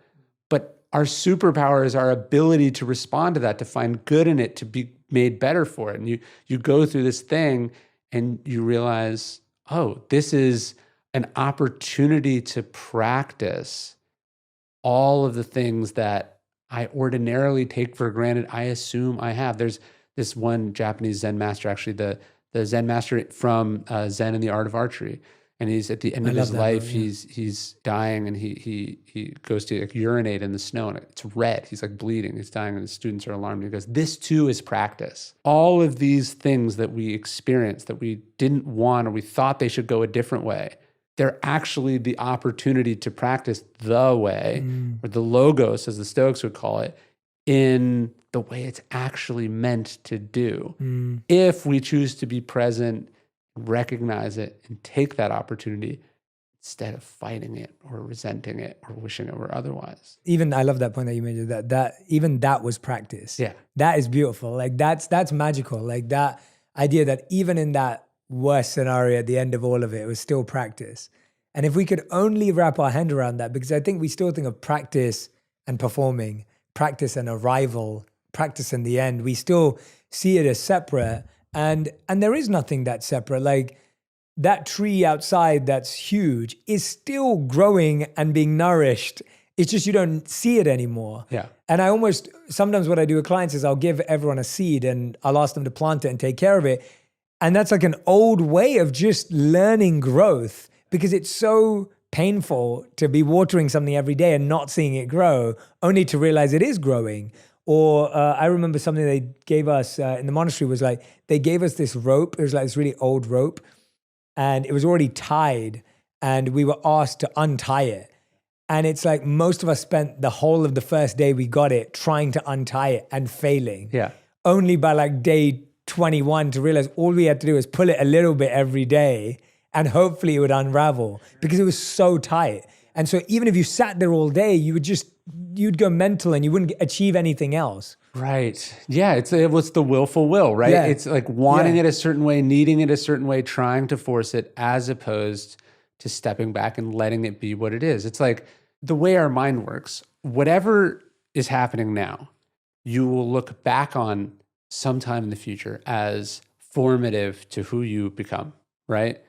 But our superpower is our ability to respond to that, to find good in it, to be made better for it. And you go through this thing and you realize, oh, this is an opportunity to practice all of the things that I ordinarily take for granted, I assume I have. There's this one Japanese Zen master, actually the Zen master from Zen and the Art of Archery. And he's at the end of his life, he's dying, and he goes to like, urinate in the snow, and it's red. He's like bleeding. He's dying, and the students are alarmed. He goes, this too is practice. All of these things that we experience that we didn't want or we thought they should go a different way, they're actually the opportunity to practice the way, or the logos, as the Stoics would call it, in the way it's actually meant to do. If we choose to be present, recognize it, and take that opportunity instead of fighting it or resenting it or wishing it were otherwise. Even I love that point that you made, that even that was practice. Yeah. That is beautiful. Like that's magical. Like that idea that even in that worst scenario at the end of all of it was still practice. And if we could only wrap our hand around that, because I think we still think of practice and performing, practice and arrival, practice in the end. We still see it as separate, and there is nothing that's separate. Like that tree outside that's huge is still growing and being nourished. It's just you don't see it anymore. Yeah. And sometimes what I do with clients is I'll give everyone a seed and I'll ask them to plant it and take care of it. And that's like an old way of just learning growth, because it's so painful to be watering something every day and not seeing it grow, only to realize it is growing. Or I remember something they gave us in the monastery was like, they gave us this rope. It was like this really old rope and it was already tied and we were asked to untie it. And it's like most of us spent the whole of the first day we got it trying to untie it and failing. Yeah. Only by like day 21 to realize all we had to do was pull it a little bit every day and hopefully it would unravel because it was so tight. And so even if you sat there all day, you'd go mental and you wouldn't achieve anything else. Right. Yeah. It was the willful will, right? Yeah. It's like wanting it a certain way, needing it a certain way, trying to force it, as opposed to stepping back and letting it be what it is. It's like the way our mind works, whatever is happening now, you will look back on sometime in the future as formative to who you become, right?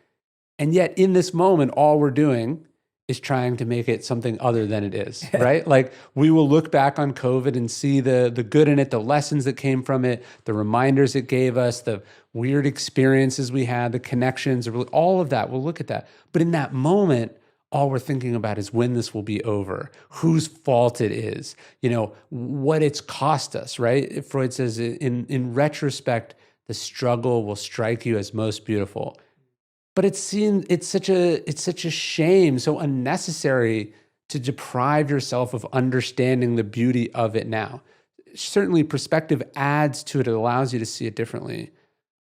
And yet in this moment, all we're doing is trying to make it something other than it is, right? Like we will look back on COVID and see the good in it, the lessons that came from it, the reminders it gave us, the weird experiences we had, the connections, all of that. We'll look at that. But in that moment, all we're thinking about is when this will be over, whose fault it is, what it's cost us, right? Freud says in retrospect, the struggle will strike you as most beautiful. But it's such a shame, so unnecessary to deprive yourself of understanding the beauty of it now. Certainly perspective adds to it. It allows you to see it differently.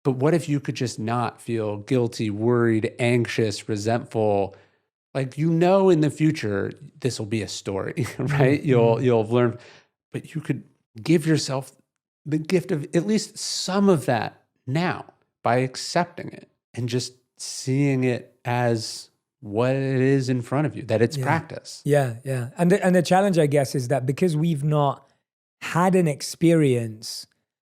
But what if you could just not feel guilty, worried, anxious, resentful? Like, in the future, this will be a story, right? Mm-hmm. You'll have learned, but you could give yourself the gift of at least some of that now by accepting it and just seeing it as what it is in front of you, that it's practice. Yeah, yeah. And the challenge, I guess, is that because we've not had an experience,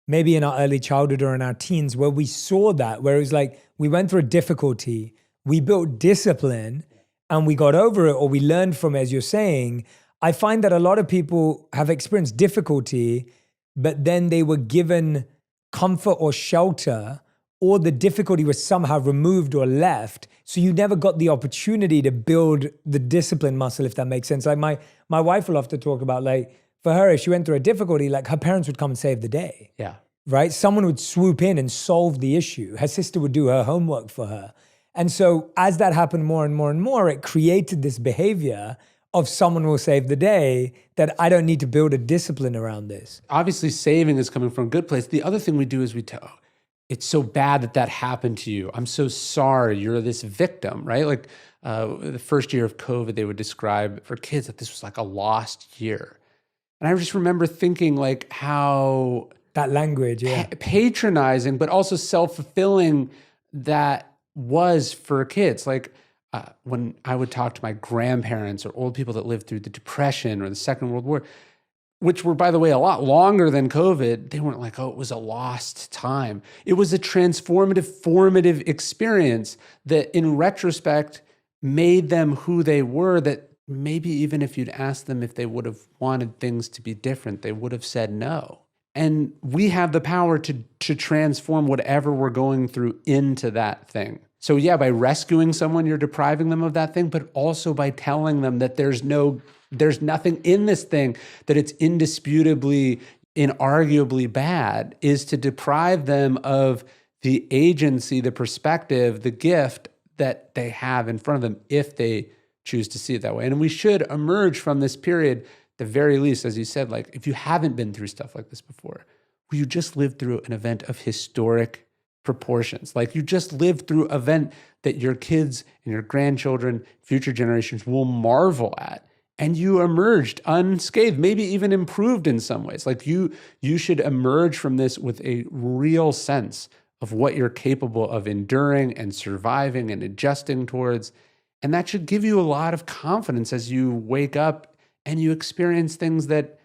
maybe in our early childhood or in our teens, where we saw that, where it was like we went through a difficulty, we built discipline, and we got over it, or we learned from it, as you're saying. I find that a lot of people have experienced difficulty, but then they were given comfort or shelter, or the difficulty was somehow removed or left. So you never got the opportunity to build the discipline muscle, if that makes sense. Like my wife will often talk about, like, for her, if she went through a difficulty, like her parents would come and save the day. Yeah. Right? Someone would swoop in and solve the issue. Her sister would do her homework for her. And so as that happened more and more and more, it created this behavior of someone will save the day, that I don't need to build a discipline around this. Obviously, saving is coming from a good place. The other thing we do is we tell, it's so bad that happened to you. I'm so sorry. You're this victim, right? Like the first year of COVID, they would describe for kids that this was like a lost year. And I just remember thinking like how that language, patronizing, but also self-fulfilling that was for kids. Like when I would talk to my grandparents or old people that lived through the Depression or the Second World War, which were, by the way, a lot longer than COVID, they weren't like, oh, it was a lost time. It was a transformative, formative experience that in retrospect made them who they were, that maybe even if you'd asked them if they would have wanted things to be different, they would have said no. And we have the power to transform whatever we're going through into that thing. So yeah, by rescuing someone, you're depriving them of that thing, but also by telling them that there's nothing in this thing, that it's indisputably, inarguably bad, is to deprive them of the agency, the perspective, the gift that they have in front of them if they choose to see it that way. And we should emerge from this period, the very least, as you said, like if you haven't been through stuff like this before, where you just lived through an event of historic proportions, like you just lived through an event that your kids and your grandchildren, future generations will marvel at, and you emerged unscathed, maybe even improved in some ways. Like you should emerge from this with a real sense of what you're capable of enduring and surviving and adjusting towards. And that should give you a lot of confidence as you wake up and you experience things that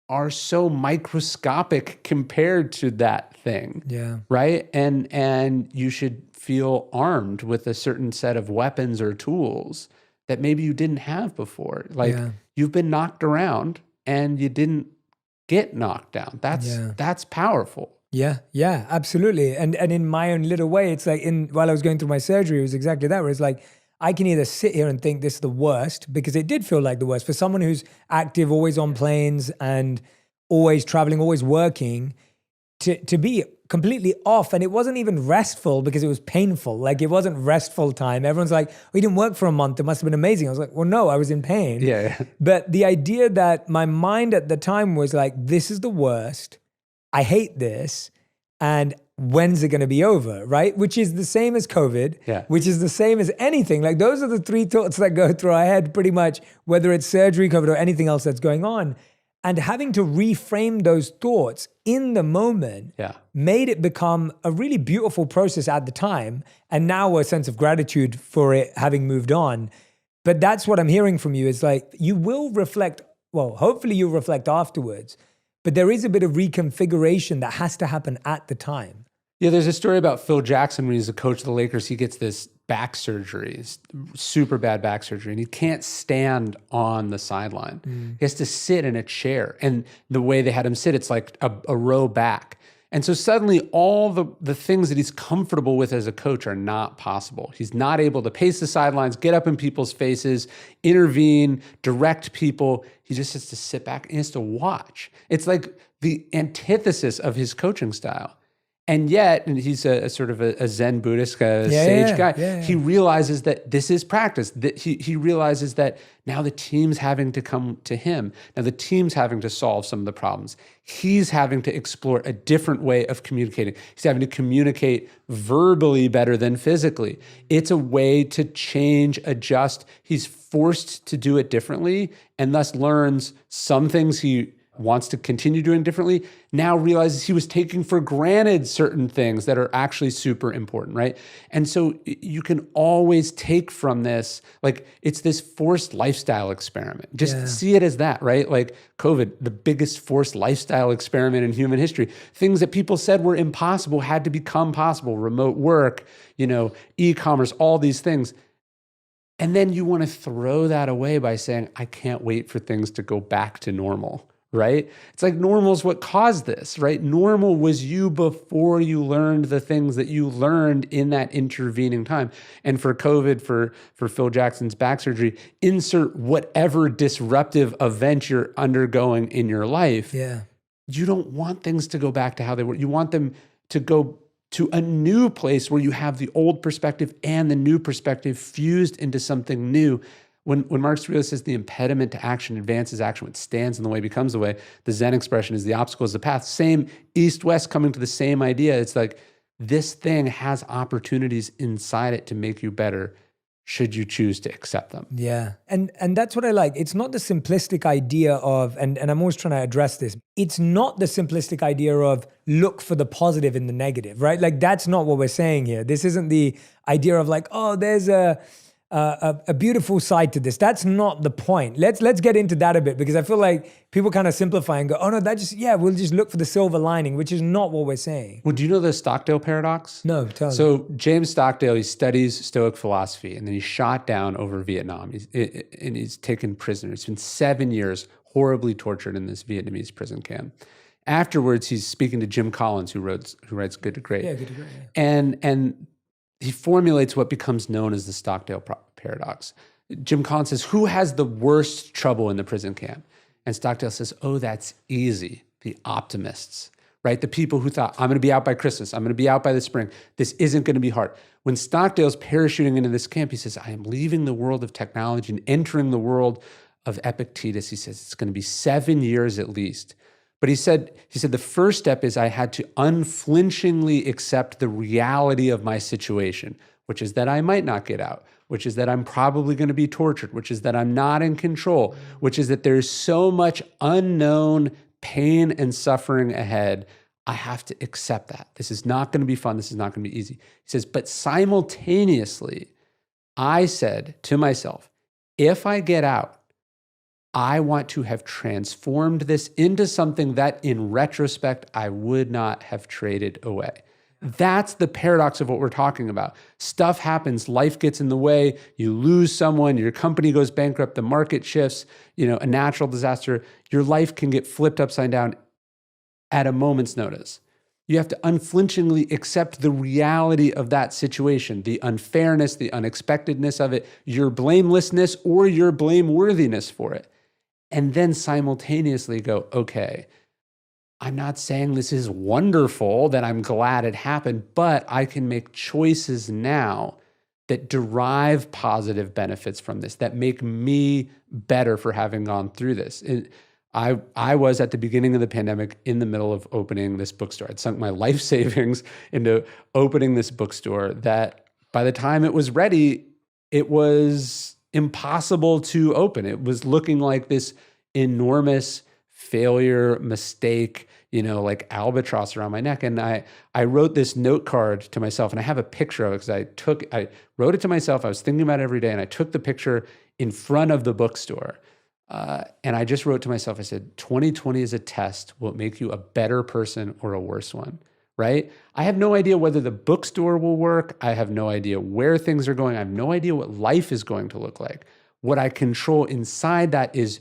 are so microscopic compared to that thing. Yeah. Right. And you should feel armed with a certain set of weapons or tools that maybe you didn't have before. Like you've been knocked around and you didn't get knocked down. That's powerful. Yeah, absolutely. And in my own little way, it's like while I was going through my surgery, it was exactly that, where it's like, I can either sit here and think this is the worst, because it did feel like the worst for someone who's active, always on planes and always traveling, always working, to be completely off. And it wasn't even restful because it was painful. Like it wasn't restful time. Everyone's like, we didn't work for a month. It must have been amazing. I was like, well, no, I was in pain. Yeah. But the idea that my mind at the time was like, this is the worst. I hate this. And when's it going to be over, right? Which is the same as COVID, which is the same as anything. Like those are the three thoughts that go through our head pretty much, whether it's surgery, COVID, or anything else that's going on. And having to reframe those thoughts in the moment made it become a really beautiful process at the time. And now a sense of gratitude for it having moved on. But that's what I'm hearing from you is like, you will reflect, well, hopefully you'll reflect afterwards. But there is a bit of reconfiguration that has to happen at the time. Yeah, there's a story about Phil Jackson when he's a coach of the Lakers. He gets this back surgery, super bad back surgery, and he can't stand on the sideline. He has to sit in a chair. And the way they had him sit, it's like a row back. And so suddenly all the things that he's comfortable with as a coach are not possible. He's not able to pace the sidelines, get up in people's faces, intervene, direct people. He just has to sit back and he has to watch. It's like the antithesis of his coaching style. And yet, and he's a sort of a Zen Buddhist sage guy, he realizes that this is practice. That he realizes that now the team's having to come to him. Now the team's having to solve some of the problems. He's having to explore a different way of communicating. He's having to communicate verbally better than physically. It's a way to change, adjust. He's forced to do it differently and thus learns some things he wants to continue doing differently, now realizes he was taking for granted certain things that are actually super important, right? And so you can always take from this, like it's this forced lifestyle experiment. Just see it as that, right? Like COVID, the biggest forced lifestyle experiment in human history. Things that people said were impossible had to become possible. Remote work, e-commerce, all these things. And then you want to throw that away by saying, I can't wait for things to go back to normal. Right? It's like normal is what caused this, right? Normal was you before you learned the things that you learned in that intervening time. And for COVID, for Phil Jackson's back surgery, insert whatever disruptive event you're undergoing in your life. Yeah. You don't want things to go back to how they were. You want them to go to a new place where you have the old perspective and the new perspective fused into something new. When Marcus Aurelius says the impediment to action advances action, what stands in the way becomes the way, the Zen expression is the obstacle is the path. Same east-west coming to the same idea. It's like this thing has opportunities inside it to make you better should you choose to accept them. Yeah. And that's what I like. It's not the simplistic idea of, and I'm always trying to address this, it's not the simplistic idea of look for the positive in the negative, right? Like that's not what we're saying here. This isn't the idea of like, oh, there's a beautiful side to this. That's not the point. Let's get into that a bit because I feel like people kind of simplify and go, oh no, we'll just look for the silver lining, which is not what we're saying. Well, do you know the Stockdale paradox? No, tell me. So James Stockdale, he studies Stoic philosophy and then he's shot down over Vietnam. He's taken prisoner. It's been 7 years, horribly tortured in this Vietnamese prison camp. Afterwards, he's speaking to Jim Collins, who writes Good to Great. Yeah, Good to Great. Yeah. And he formulates what becomes known as the Stockdale paradox. Jim Collins says, who has the worst trouble in the prison camp? And Stockdale says, oh, that's easy. The optimists, right? The people who thought, I'm going to be out by Christmas. I'm going to be out by the spring. This isn't going to be hard. When Stockdale's parachuting into this camp, he says, I am leaving the world of technology and entering the world of Epictetus. He says, it's going to be 7 years at least. But he said the first step is I had to unflinchingly accept the reality of my situation, which is that I might not get out, which is that I'm probably going to be tortured, which is that I'm not in control, which is that there's so much unknown pain and suffering ahead. I have to accept that. This is not going to be fun. This is not going to be easy. He says, but simultaneously, I said to myself, if I get out, I want to have transformed this into something that in retrospect, I would not have traded away. That's the paradox of what we're talking about. Stuff happens, life gets in the way, you lose someone, your company goes bankrupt, the market shifts, a natural disaster, your life can get flipped upside down at a moment's notice. You have to unflinchingly accept the reality of that situation, the unfairness, the unexpectedness of it, your blamelessness or your blameworthiness for it. And then simultaneously go, okay, I'm not saying this is wonderful, that I'm glad it happened, but I can make choices now that derive positive benefits from this, that make me better for having gone through this. I was at the beginning of the pandemic in the middle of opening this bookstore. I'd sunk my life savings into opening this bookstore that by the time it was ready, it was impossible to open. It was looking like this enormous failure, mistake, like albatross around my neck. And I wrote this note card to myself, and I have a picture of it because I wrote it to myself. I was thinking about it every day, and I took the picture in front of the bookstore. And I just wrote to myself, I said, 2020 is a test. Will it make you a better person or a worse one? Right? I have no idea whether the bookstore will work. I have no idea where things are going. I have no idea what life is going to look like. What I control inside that is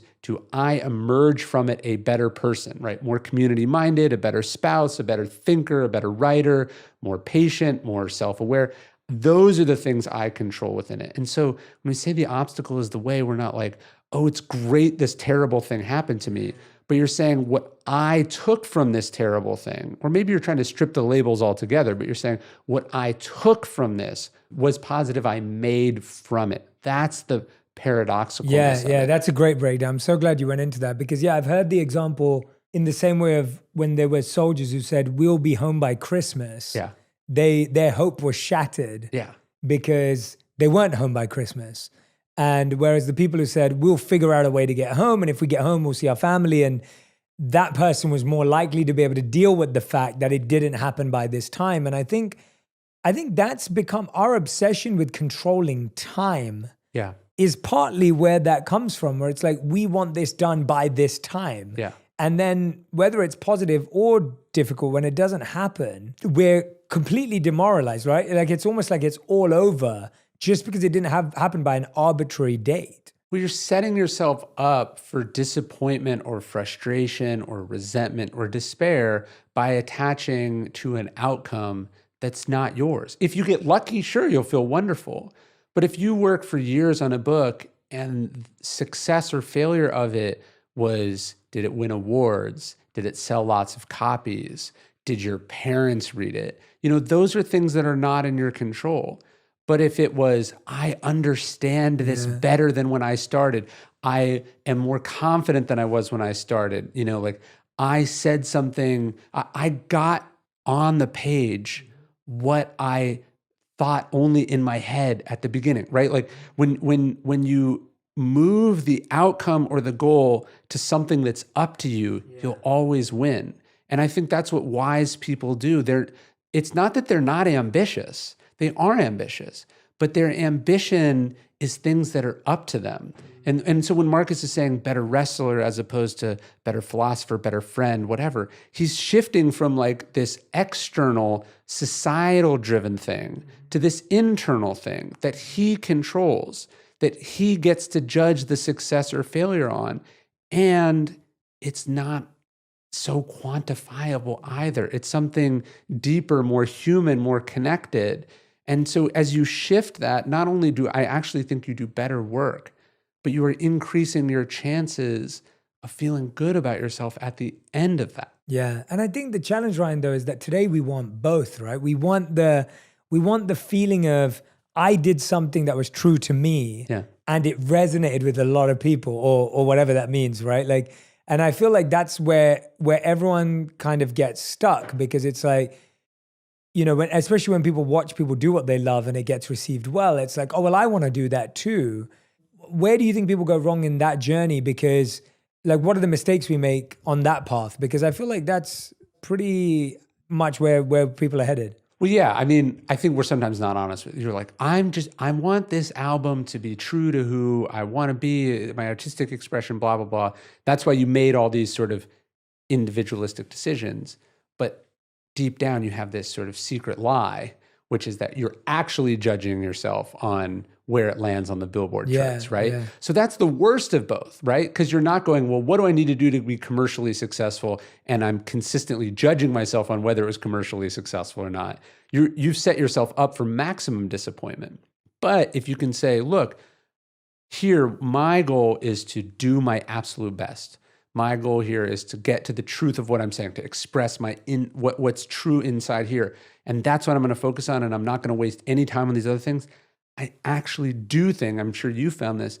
I emerge from it a better person, right? More community-minded, a better spouse, a better thinker, a better writer, more patient, more self-aware. Those are the things I control within it. And so when we say the obstacle is the way, we're not like, oh, it's great this terrible thing happened to me. But you're saying what I took from this terrible thing, or maybe you're trying to strip the labels altogether, but you're saying what I took from this was positive I made from it. That's the paradoxicalness of it. That's a great breakdown. I'm so glad you went into that because, I've heard the example in the same way of when there were soldiers who said, we'll be home by Christmas. Yeah. Their hope was shattered because they weren't home by Christmas. And whereas the people who said, we'll figure out a way to get home, and if we get home, we'll see our family, and that person was more likely to be able to deal with the fact that it didn't happen by this time. And I think that's become our obsession with controlling time. Yeah. Is partly where that comes from, where it's like, we want this done by this time. Yeah. And then whether it's positive or difficult, when it doesn't happen, we're completely demoralized, right? Like it's almost like it's all over just because it didn't happen by an arbitrary date. Well, you're setting yourself up for disappointment or frustration or resentment or despair by attaching to an outcome that's not yours. If you get lucky, sure, you'll feel wonderful. But if you work for years on a book and success or failure of it was, did it win awards? Did it sell lots of copies? Did your parents read it? Those are things that are not in your control. But if it was, I understand this better than when I started. I am more confident than I was when I started. Like I said something, I got on the page what I thought only in my head at the beginning, right? Like when you move the outcome or the goal to something that's up to you, you'll always win. And I think that's what wise people do. It's not that they're not ambitious. They are ambitious, but their ambition is things that are up to them. And so when Marcus is saying better wrestler as opposed to better philosopher, better friend, whatever, he's shifting from like this external societal driven thing to this internal thing that he controls, that he gets to judge the success or failure on. And it's not so quantifiable either. It's something deeper, more human, more connected. And so as you shift that, not only do I actually think you do better work, but you are increasing your chances of feeling good about yourself at the end of that. Yeah. And I think the challenge, Ryan, though, is that today we want both, right? We want the feeling of, I did something that was true to me and it resonated with a lot of people or whatever that means, right? Like, and I feel like that's where everyone kind of gets stuck because it's like, especially when people watch people do what they love and it gets received well, it's like, oh, well, I want to do that too. Where do you think people go wrong in that journey? Because like, what are the mistakes we make on that path? Because I feel like that's pretty much where people are headed. Well, yeah, I mean, I think we're sometimes not honest with it. You're like, I want this album to be true to who I want to be, my artistic expression, blah, blah, blah. That's why you made all these sort of individualistic decisions. But deep down, you have this sort of secret lie, which is that you're actually judging yourself on where it lands on the Billboard charts, right? Yeah. So that's the worst of both, right? Because you're not going, well, what do I need to do to be commercially successful? And I'm consistently judging myself on whether it was commercially successful or not. You've set yourself up for maximum disappointment. But if you can say, look, here, my goal is to do my absolute best. My goal here is to get to the truth of what I'm saying, to express what's true inside here. And that's what I'm going to focus on, and I'm not going to waste any time on these other things. I actually do think, I'm sure you found this,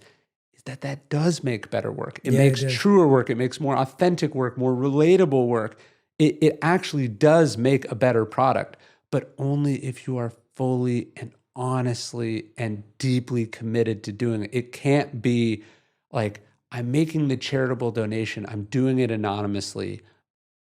is that does make better work. It makes truer work. It makes more authentic work, more relatable work. It actually does make a better product, but only if you are fully and honestly and deeply committed to doing it. It can't be like, I'm making the charitable donation, I'm doing it anonymously,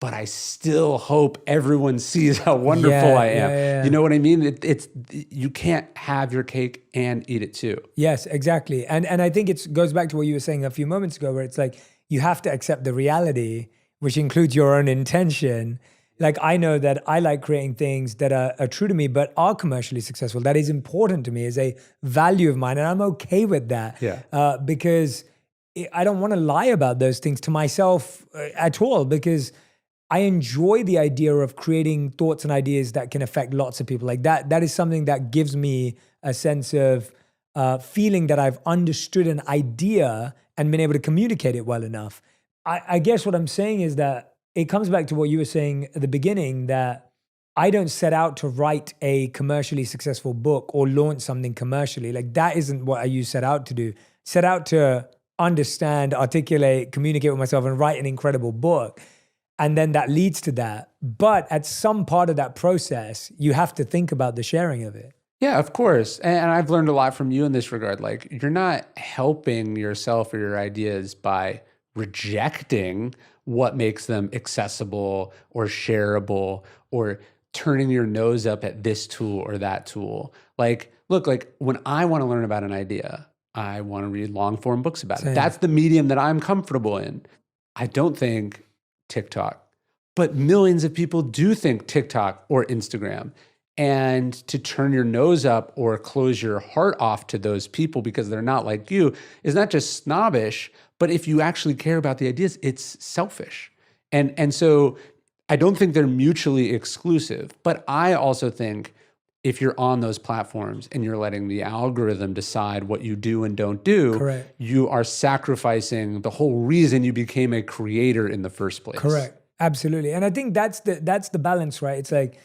but I still hope everyone sees how wonderful I am. Yeah. You know what I mean? You can't have your cake and eat it too. Yes, exactly. And I think it goes back to what you were saying a few moments ago, where it's like, you have to accept the reality, which includes your own intention. Like, I know that I like creating things that are true to me, but are commercially successful. That is important to me, is a value of mine. And I'm okay with that. Yeah. Because I don't want to lie about those things to myself at all, because I enjoy the idea of creating thoughts and ideas that can affect lots of people. Like that is something that gives me a sense of feeling that I've understood an idea and been able to communicate it well enough. I guess what I'm saying is that it comes back to what you were saying at the beginning, that I don't set out to write a commercially successful book or launch something commercially. Like, that isn't what I set out to do. Set out to understand, articulate, communicate with myself, and write an incredible book. And then that leads to that. But at some part of that process, you have to think about the sharing of it. Yeah, of course. And I've learned a lot from you in this regard. Like, you're not helping yourself or your ideas by rejecting what makes them accessible or shareable, or turning your nose up at this tool or that tool. Like, look, like when I want to learn about an idea, I want to read long form books about it. That's the medium that I'm comfortable in. I don't think TikTok, but millions of people do think TikTok or Instagram. And to turn your nose up or close your heart off to those people because they're not like you is not just snobbish, but if you actually care about the ideas, it's selfish. And so I don't think they're mutually exclusive, but I also think if you're on those platforms and you're letting the algorithm decide what you do and don't do, Correct. You are sacrificing the whole reason you became a creator in the first place. Correct. Absolutely. And I think that's the balance, right? It's like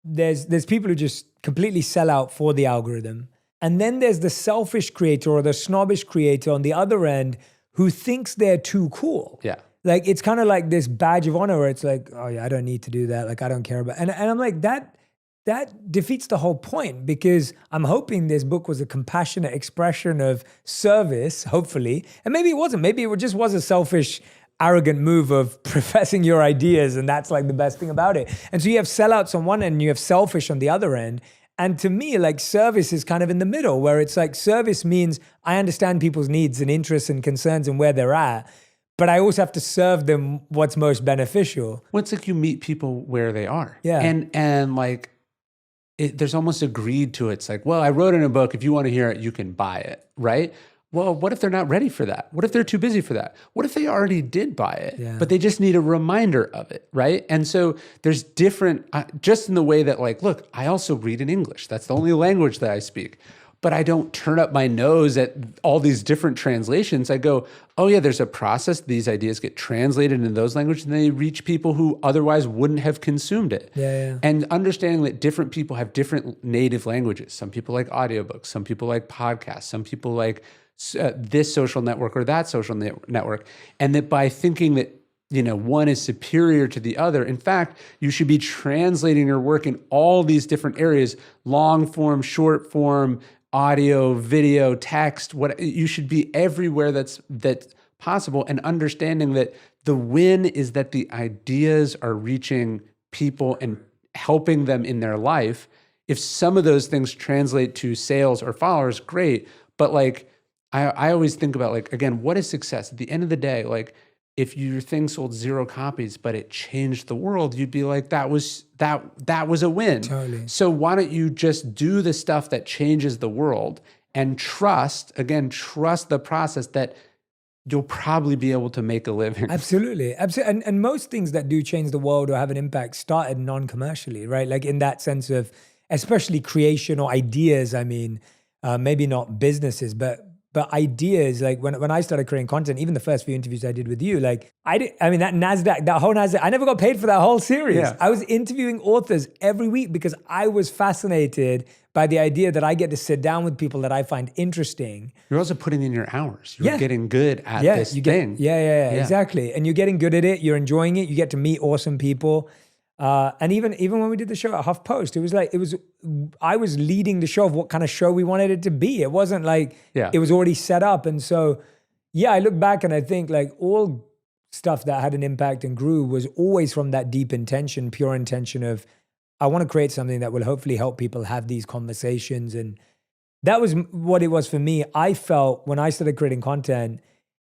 there's people who just completely sell out for the algorithm. And then there's the selfish creator or the snobbish creator on the other end who thinks they're too cool. Yeah. Like, it's kind of like this badge of honor where it's like, oh yeah, I don't need to do that. Like, I don't care about, and I'm like, that defeats the whole point, because I'm hoping this book was a compassionate expression of service, hopefully. And maybe it wasn't. Maybe it just was a selfish, arrogant move of professing your ideas, and that's like the best thing about it. And so you have sellouts on one end and you have selfish on the other end. And to me, like, service is kind of in the middle, where it's like, service means I understand people's needs and interests and concerns and where they're at, but I also have to serve them what's most beneficial. Well, it's like you meet people where they are. Yeah. And like, there's almost a greed to it. It's like, well, I wrote in a book, if you want to hear it, you can buy it, right? Well, what if they're not ready for that? What if they're too busy for that? What if they already did buy it, but they just need a reminder of it, right? And so there's different, just in the way that, like, look, I also read in English. That's the only language that I speak. But I don't turn up my nose at all these different translations. I go, oh yeah, there's a process. These ideas get translated into those languages and they reach people who otherwise wouldn't have consumed it. Yeah. And understanding that different people have different native languages. Some people like audiobooks, some people like podcasts, some people like this social network or that social network. And that by thinking that, you know, one is superior to the other, in fact, you should be translating your work in all these different areas, long form, short form, audio, video, text, what you should be everywhere that's possible, and understanding that the win is that the ideas are reaching people helping them in their life. If some of those things translate to sales or followers, great. But like, I always think about like, again, what is success? At the end of the day, like if your thing sold 0 copies, but it changed the world, you'd be like, that was a win. Totally. So why don't you just do the stuff that changes the world and trust the process that you'll probably be able to make a living. Absolutely. And most things that do change the world or have an impact started non-commercially, right? Like in that sense of, especially creation or ideas. I mean, maybe not businesses, but ideas. Like when I started creating content, even the first few interviews I did with you, like that whole NASDAQ, I never got paid for that whole series. Yeah. I was interviewing authors every week because I was fascinated by the idea that I get to sit down with people that I find interesting. You're also putting in your hours. You're getting good at this thing. Yeah, exactly. And you're getting good at it. You're enjoying it. You get to meet awesome people. And even when we did the show at HuffPost, I was leading the show of what kind of show we wanted it to be. It wasn't like it was already set up. And so, I look back and I think like all stuff that had an impact and grew was always from that deep intention, pure intention of, I want to create something that will hopefully help people have these conversations. And that was what it was for me. I felt when I started creating content,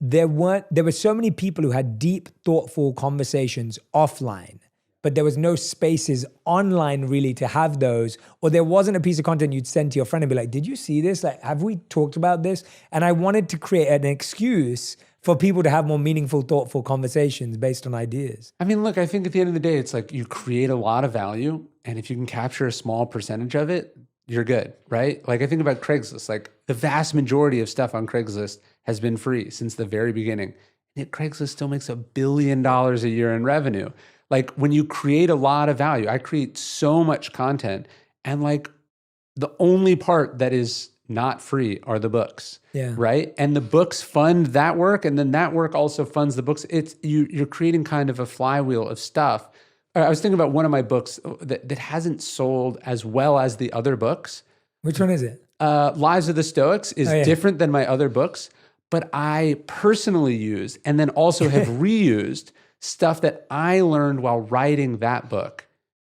there were so many people who had deep, thoughtful conversations offline, but there was no spaces online really to have those, or there wasn't a piece of content you'd send to your friend and be like, did you see this? Like, have we talked about this? And I wanted to create an excuse for people to have more meaningful, thoughtful conversations based on ideas. I mean, look, I think at the end of the day, it's like you create a lot of value, and if you can capture a small percentage of it, you're good, right? Like I think about Craigslist, like the vast majority of stuff on Craigslist has been free since the very beginning. Yet Craigslist still makes $1 billion a year in revenue. Like when you create a lot of value, I create so much content, and like the only part that is not free are the books, right? And the books fund that work, and then that work also funds the books. It's you're creating kind of a flywheel of stuff. I was thinking about one of my books that hasn't sold as well as the other books. Which one is it? Lives of the Stoics is different than my other books, but I personally use and then also have reused stuff that I learned while writing that book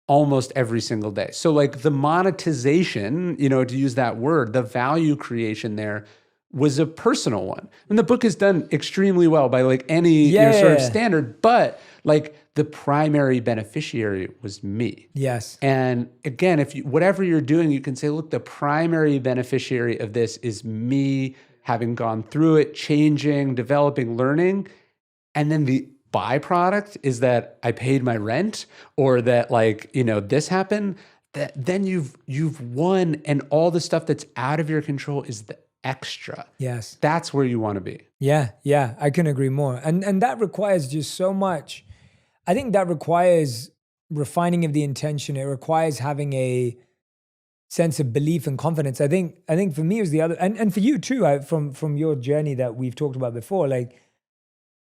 almost every single day. So like the monetization, to use that word, the value creation there was a personal one. And the book is done extremely well by like any sort of standard, but like the primary beneficiary was me. Yes. And again, whatever you're doing, you can say, look, the primary beneficiary of this is me having gone through it, changing, developing, learning. And then the byproduct is that I paid my rent, or that like, this happened, that then you've won, and all the stuff that's out of your control is the extra. Yes. That's where you want to be. Yeah, I can agree more. And that requires just so much. I think that requires refining of the intention. It requires having a sense of belief and confidence. I think for me it was the other, and for you too, from your journey that we've talked about before, like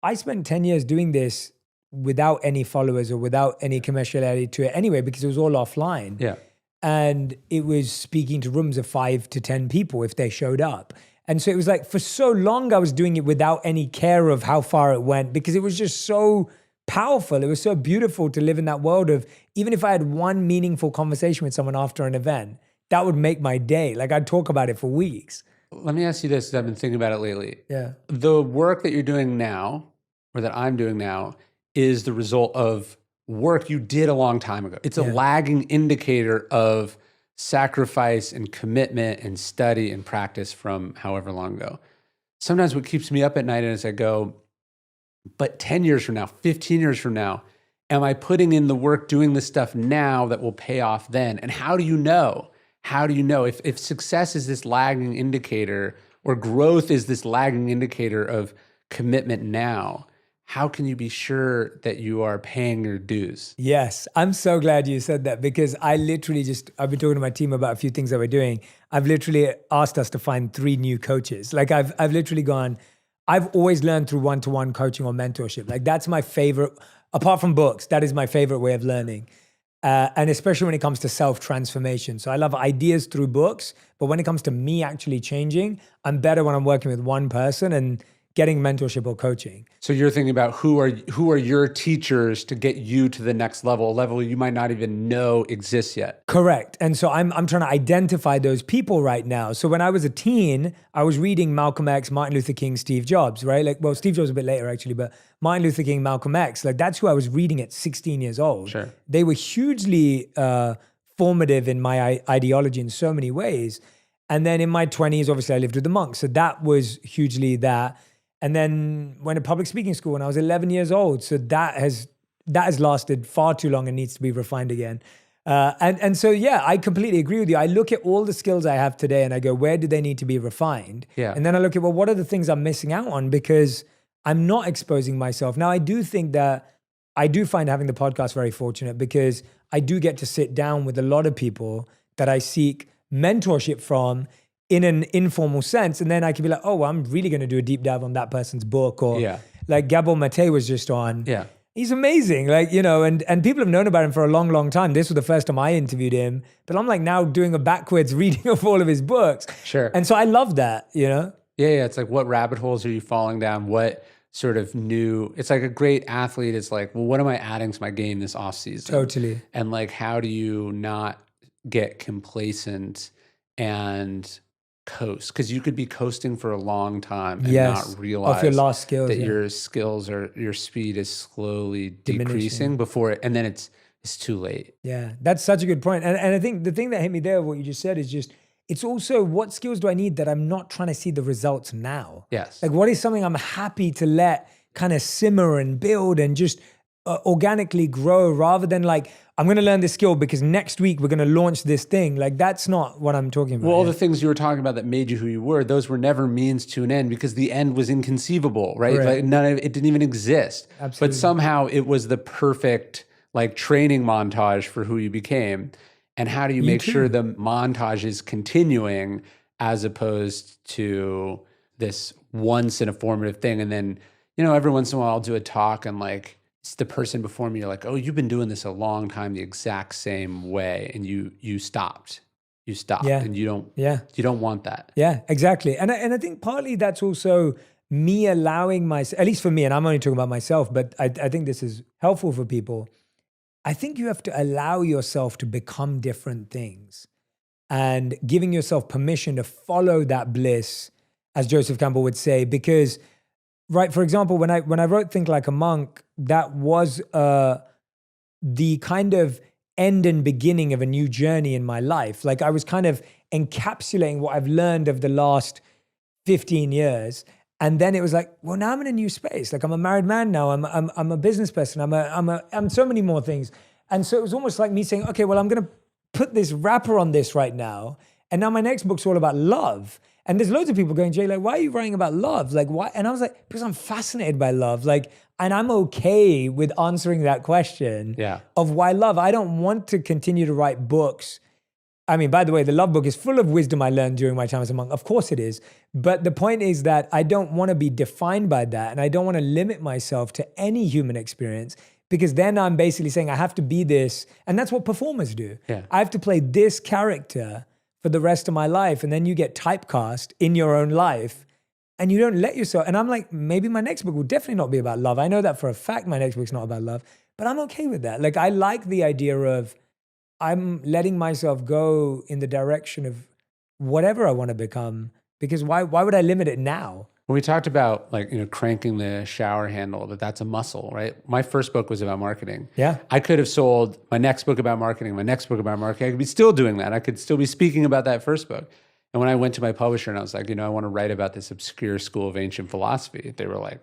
I spent 10 years doing this without any followers or without any commerciality to it anyway, because it was all offline. Yeah. And it was speaking to rooms of 5 to 10 people if they showed up. And so it was like, for so long, I was doing it without any care of how far it went, because it was just so powerful. It was so beautiful to live in that world of, even if I had one meaningful conversation with someone after an event, that would make my day. Like I'd talk about it for weeks. Let me ask you this, because I've been thinking about it lately. Yeah. The work that you're doing now, or that I'm doing now, is the result of work you did a long time ago. It's a lagging indicator of sacrifice and commitment and study and practice from however long ago. Sometimes what keeps me up at night is I go, but 10 years from now, 15 years from now, am I putting in the work doing the stuff now that will pay off then? And how do you know? How do you know if success is this lagging indicator, or growth is this lagging indicator of commitment now? How can you be sure that you are paying your dues? Yes, I'm so glad you said that, because I've been talking to my team about a few things that we're doing. I've literally asked us to find 3 new coaches. Like I've literally gone, I've always learned through one-to-one coaching or mentorship. Like that's my favorite, apart from books, that is my favorite way of learning. And especially when it comes to self-transformation. So I love ideas through books, but when it comes to me actually changing, I'm better when I'm working with one person and getting mentorship or coaching. So you're thinking about who are your teachers to get you to the next level, a level you might not even know exists yet. Correct. And so I'm trying to identify those people right now. So when I was a teen, I was reading Malcolm X, Martin Luther King, Steve Jobs, right? Like, well, Steve Jobs a bit later actually, but Martin Luther King, Malcolm X, like that's who I was reading at 16 years old. Sure. They were hugely formative in my ideology in so many ways. And then in my 20s, obviously I lived with the monks. So that was hugely that. And then went to public speaking school when I was 11 years old. So that has lasted far too long and needs to be refined again. And so, yeah, I completely agree with you. I look at all the skills I have today and I go, where do they need to be refined? Yeah. And then I look at, well, what are the things I'm missing out on because I'm not exposing myself. Now, I do think that I do find having the podcast very fortunate because I do get to sit down with a lot of people that I seek mentorship from in an informal sense. And then I can be like, oh, well, I'm really going to do a deep dive on that person's book. Or like Gabor Mate was just on. Yeah. He's amazing. Like, you know, and people have known about him for a long, long time. This was the first time I interviewed him, but I'm like now doing a backwards reading of all of his books. Sure. And so I love that, you know? Yeah. It's like, what rabbit holes are you falling down? What sort of new, it's like a great athlete is like, well, what am I adding to my game this off season? Totally. And like, how do you not get complacent and coast? Because you could be coasting for a long time and not realize off your lost skills, that your skills or your speed is slowly decreasing before it, and then it's too late. Yeah, that's such a good point. And I think the thing that hit me there, what you just said, is just, it's also what skills do I need that I'm not trying to see the results now? Yes. Like what is something I'm happy to let kind of simmer and build and just organically grow rather than like, I'm going to learn this skill because next week we're going to launch this thing. Like that's not what I'm talking about. Well, all the things you were talking about that made you who you were, those were never means to an end because the end was inconceivable, right? Like none of it didn't even exist. Absolutely. But somehow it was the perfect like training montage for who you became. And how do you make sure the montage is continuing as opposed to this once in a formative thing? And then, you know, every once in a while I'll do a talk and like, it's the person before me, you're like, oh, you've been doing this a long time the exact same way. And you stopped. And you don't want that. Yeah, exactly. And I think partly that's also me allowing myself, at least for me, and I'm only talking about myself, but I think this is helpful for people. I think you have to allow yourself to become different things and giving yourself permission to follow that bliss, as Joseph Campbell would say, because right, for example, when I wrote Think Like a Monk, that was the kind of end and beginning of a new journey in my life. Like I was kind of encapsulating what I've learned of the last 15 years. And then it was like, well, now I'm in a new space. Like I'm a married man now. I'm a business person. I'm so many more things. And so it was almost like me saying, okay, well, I'm going to put this wrapper on this right now. And now my next book's all about love. And there's loads of people going, Jay, like, why are you writing about love? Like, why? And I was like, because I'm fascinated by love. Like, and I'm okay with answering that question of why love. I don't want to continue to write books. I mean, by the way, the love book is full of wisdom I learned during my time as a monk. Of course it is. But the point is that I don't want to be defined by that. And I don't want to limit myself to any human experience because then I'm basically saying I have to be this. And that's what performers do. Yeah. I have to play this character for the rest of my life. And then you get typecast in your own life and you don't let yourself. And I'm like, maybe my next book will definitely not be about love. I know that for a fact my next book's not about love, but I'm okay with that. Like I like the idea of I'm letting myself go in the direction of whatever I want to become because why would I limit it now? When we talked about like, you know, cranking the shower handle, that's a muscle, right? My first book was about marketing. Yeah. I could have sold my next book about marketing, my next book about marketing. I could be still doing that. I could still be speaking about that first book. And when I went to my publisher and I was like, you know, I want to write about this obscure school of ancient philosophy, they were like,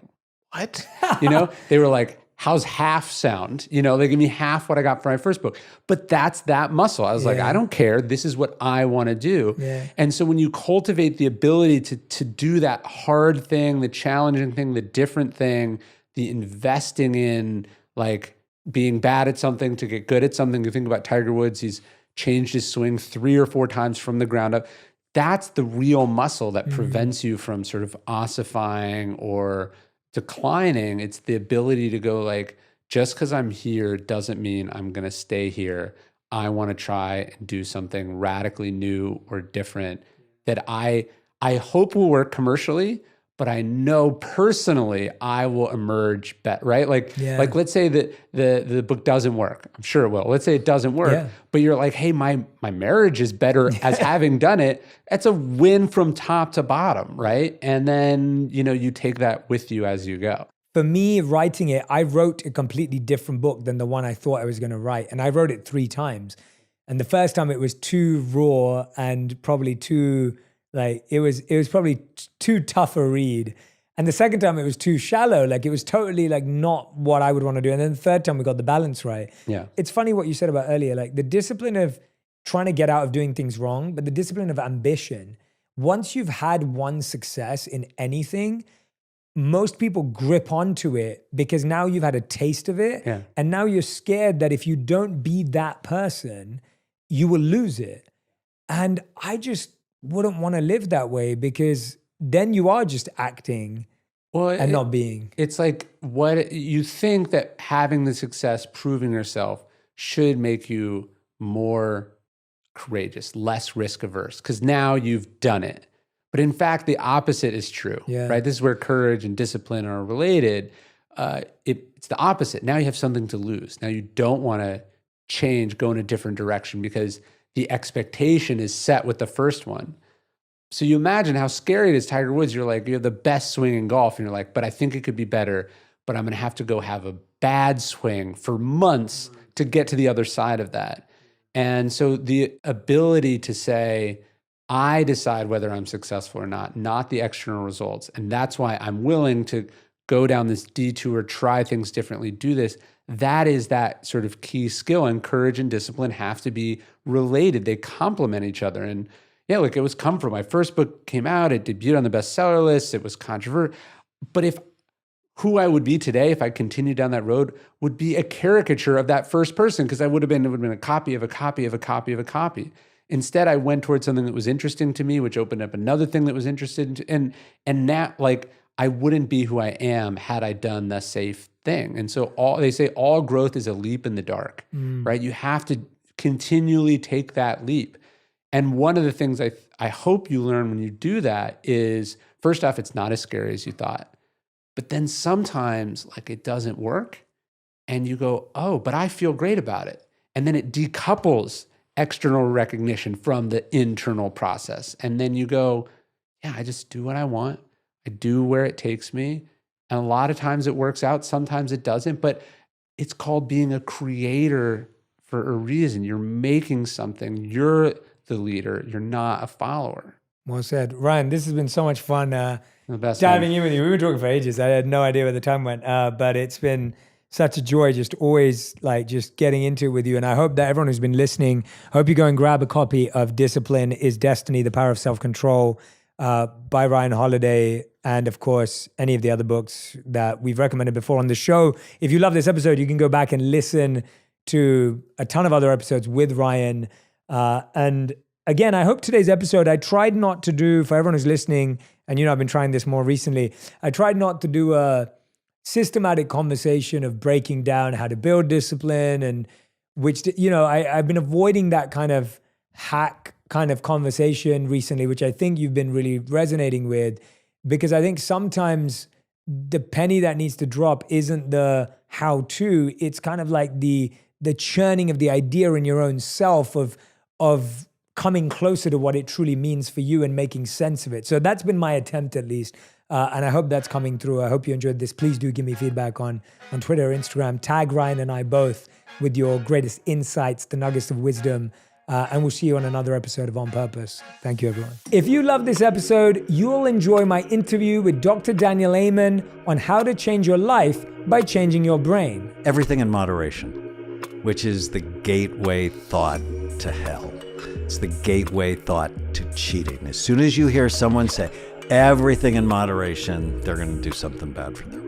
what? You know, they were like, how's half sound? You know, they give me half what I got for my first book. But that's that muscle. I was like, I don't care. This is what I want to do. Yeah. And so when you cultivate the ability to do that hard thing, the challenging thing, the different thing, the investing in like being bad at something to get good at something. You think about Tiger Woods, he's changed his swing 3 or 4 times from the ground up. That's the real muscle that prevents you from sort of ossifying or declining. It's the ability to go like, just because I'm here doesn't mean I'm going to stay here. I want to try and do something radically new or different that I hope will work commercially, but I know personally I will emerge better, right? Like let's say that the book doesn't work. I'm sure it will. Let's say it doesn't work, but you're like, hey, my marriage is better as having done it. That's a win from top to bottom, right? And then, you take that with you as you go. For me, writing it, I wrote a completely different book than the one I thought I was going to write. And I wrote it 3 times. And the first time it was too raw and probably too, it was probably too tough a read. And the second time it was too shallow. It was totally not what I would want to do. And then the third time we got the balance right. Yeah. It's funny what you said about earlier, the discipline of trying to get out of doing things wrong, but the discipline of ambition. Once you've had one success in anything, most people grip onto it because now you've had a taste of it. Yeah. And now you're scared that if you don't be that person, you will lose it. And I just wouldn't want to live that way because then you are just acting and not being. It's like what you think that having the success, proving yourself should make you more courageous, less risk averse, because now you've done it. But in fact, the opposite is true, right? This is where courage and discipline are related. It's the opposite. Now you have something to lose. Now you don't want to change, go in a different direction because the expectation is set with the first one. So you imagine how scary it is, Tiger Woods. You're like, you have the best swing in golf, and you're like, but I think it could be better, but I'm going to have to go have a bad swing for months to get to the other side of that. And so the ability to say, I decide whether I'm successful or not the external results. And that's why I'm willing to go down this detour, try things differently, do this. That is that sort of key skill, and courage and discipline have to be related. They complement each other. And it was come from my first book came out, it debuted on the bestseller list, it was controversial. But who I would be today if I continued down that road would be a caricature of that first person, because it would have been a copy of a copy of a copy of a copy. Instead, I went towards something that was interesting to me, which opened up another thing that was interested in, and now, I wouldn't be who I am had I done the safe thing. And so they say all growth is a leap in the dark, right? You have to continually take that leap. And one of the things I hope you learn when you do that is, first off, it's not as scary as you thought. But then sometimes it doesn't work and you go, oh, but I feel great about it. And then it decouples external recognition from the internal process. And then you go, yeah, I just do what I want. I do where it takes me. And a lot of times it works out. Sometimes it doesn't, but it's called being a creator for a reason. You're making something. You're the leader. You're not a follower. Well said. Ryan, this has been so much fun diving in with you. We were talking for ages. I had no idea where the time went, but it's been such a joy just always just getting into it with you. And I hope that everyone who's been listening, I hope you go and grab a copy of Discipline is Destiny, The Power of Self-Control by Ryan Holiday. And of course, any of the other books that we've recommended before on the show. If you love this episode, you can go back and listen to a ton of other episodes with Ryan. And again, I hope today's episode, I tried not to do, for everyone who's listening, and I've been trying this more recently, I tried not to do a systematic conversation of breaking down how to build discipline, and which, I've been avoiding that kind of hack kind of conversation recently, which I think you've been really resonating with, because I think sometimes the penny that needs to drop isn't the how-to, it's kind of like the churning of the idea in your own self of coming closer to what it truly means for you and making sense of it. So that's been my attempt, at least. And I hope that's coming through. I hope you enjoyed this. Please do give me feedback on Twitter or Instagram. Tag Ryan and I both with your greatest insights, the nuggets of wisdom. And we'll see you on another episode of On Purpose. Thank you, everyone. If you love this episode, you'll enjoy my interview with Dr. Daniel Amen on how to change your life by changing your brain. Everything in moderation, which is the gateway thought to hell. It's the gateway thought to cheating. As soon as you hear someone say everything in moderation, they're going to do something bad for them.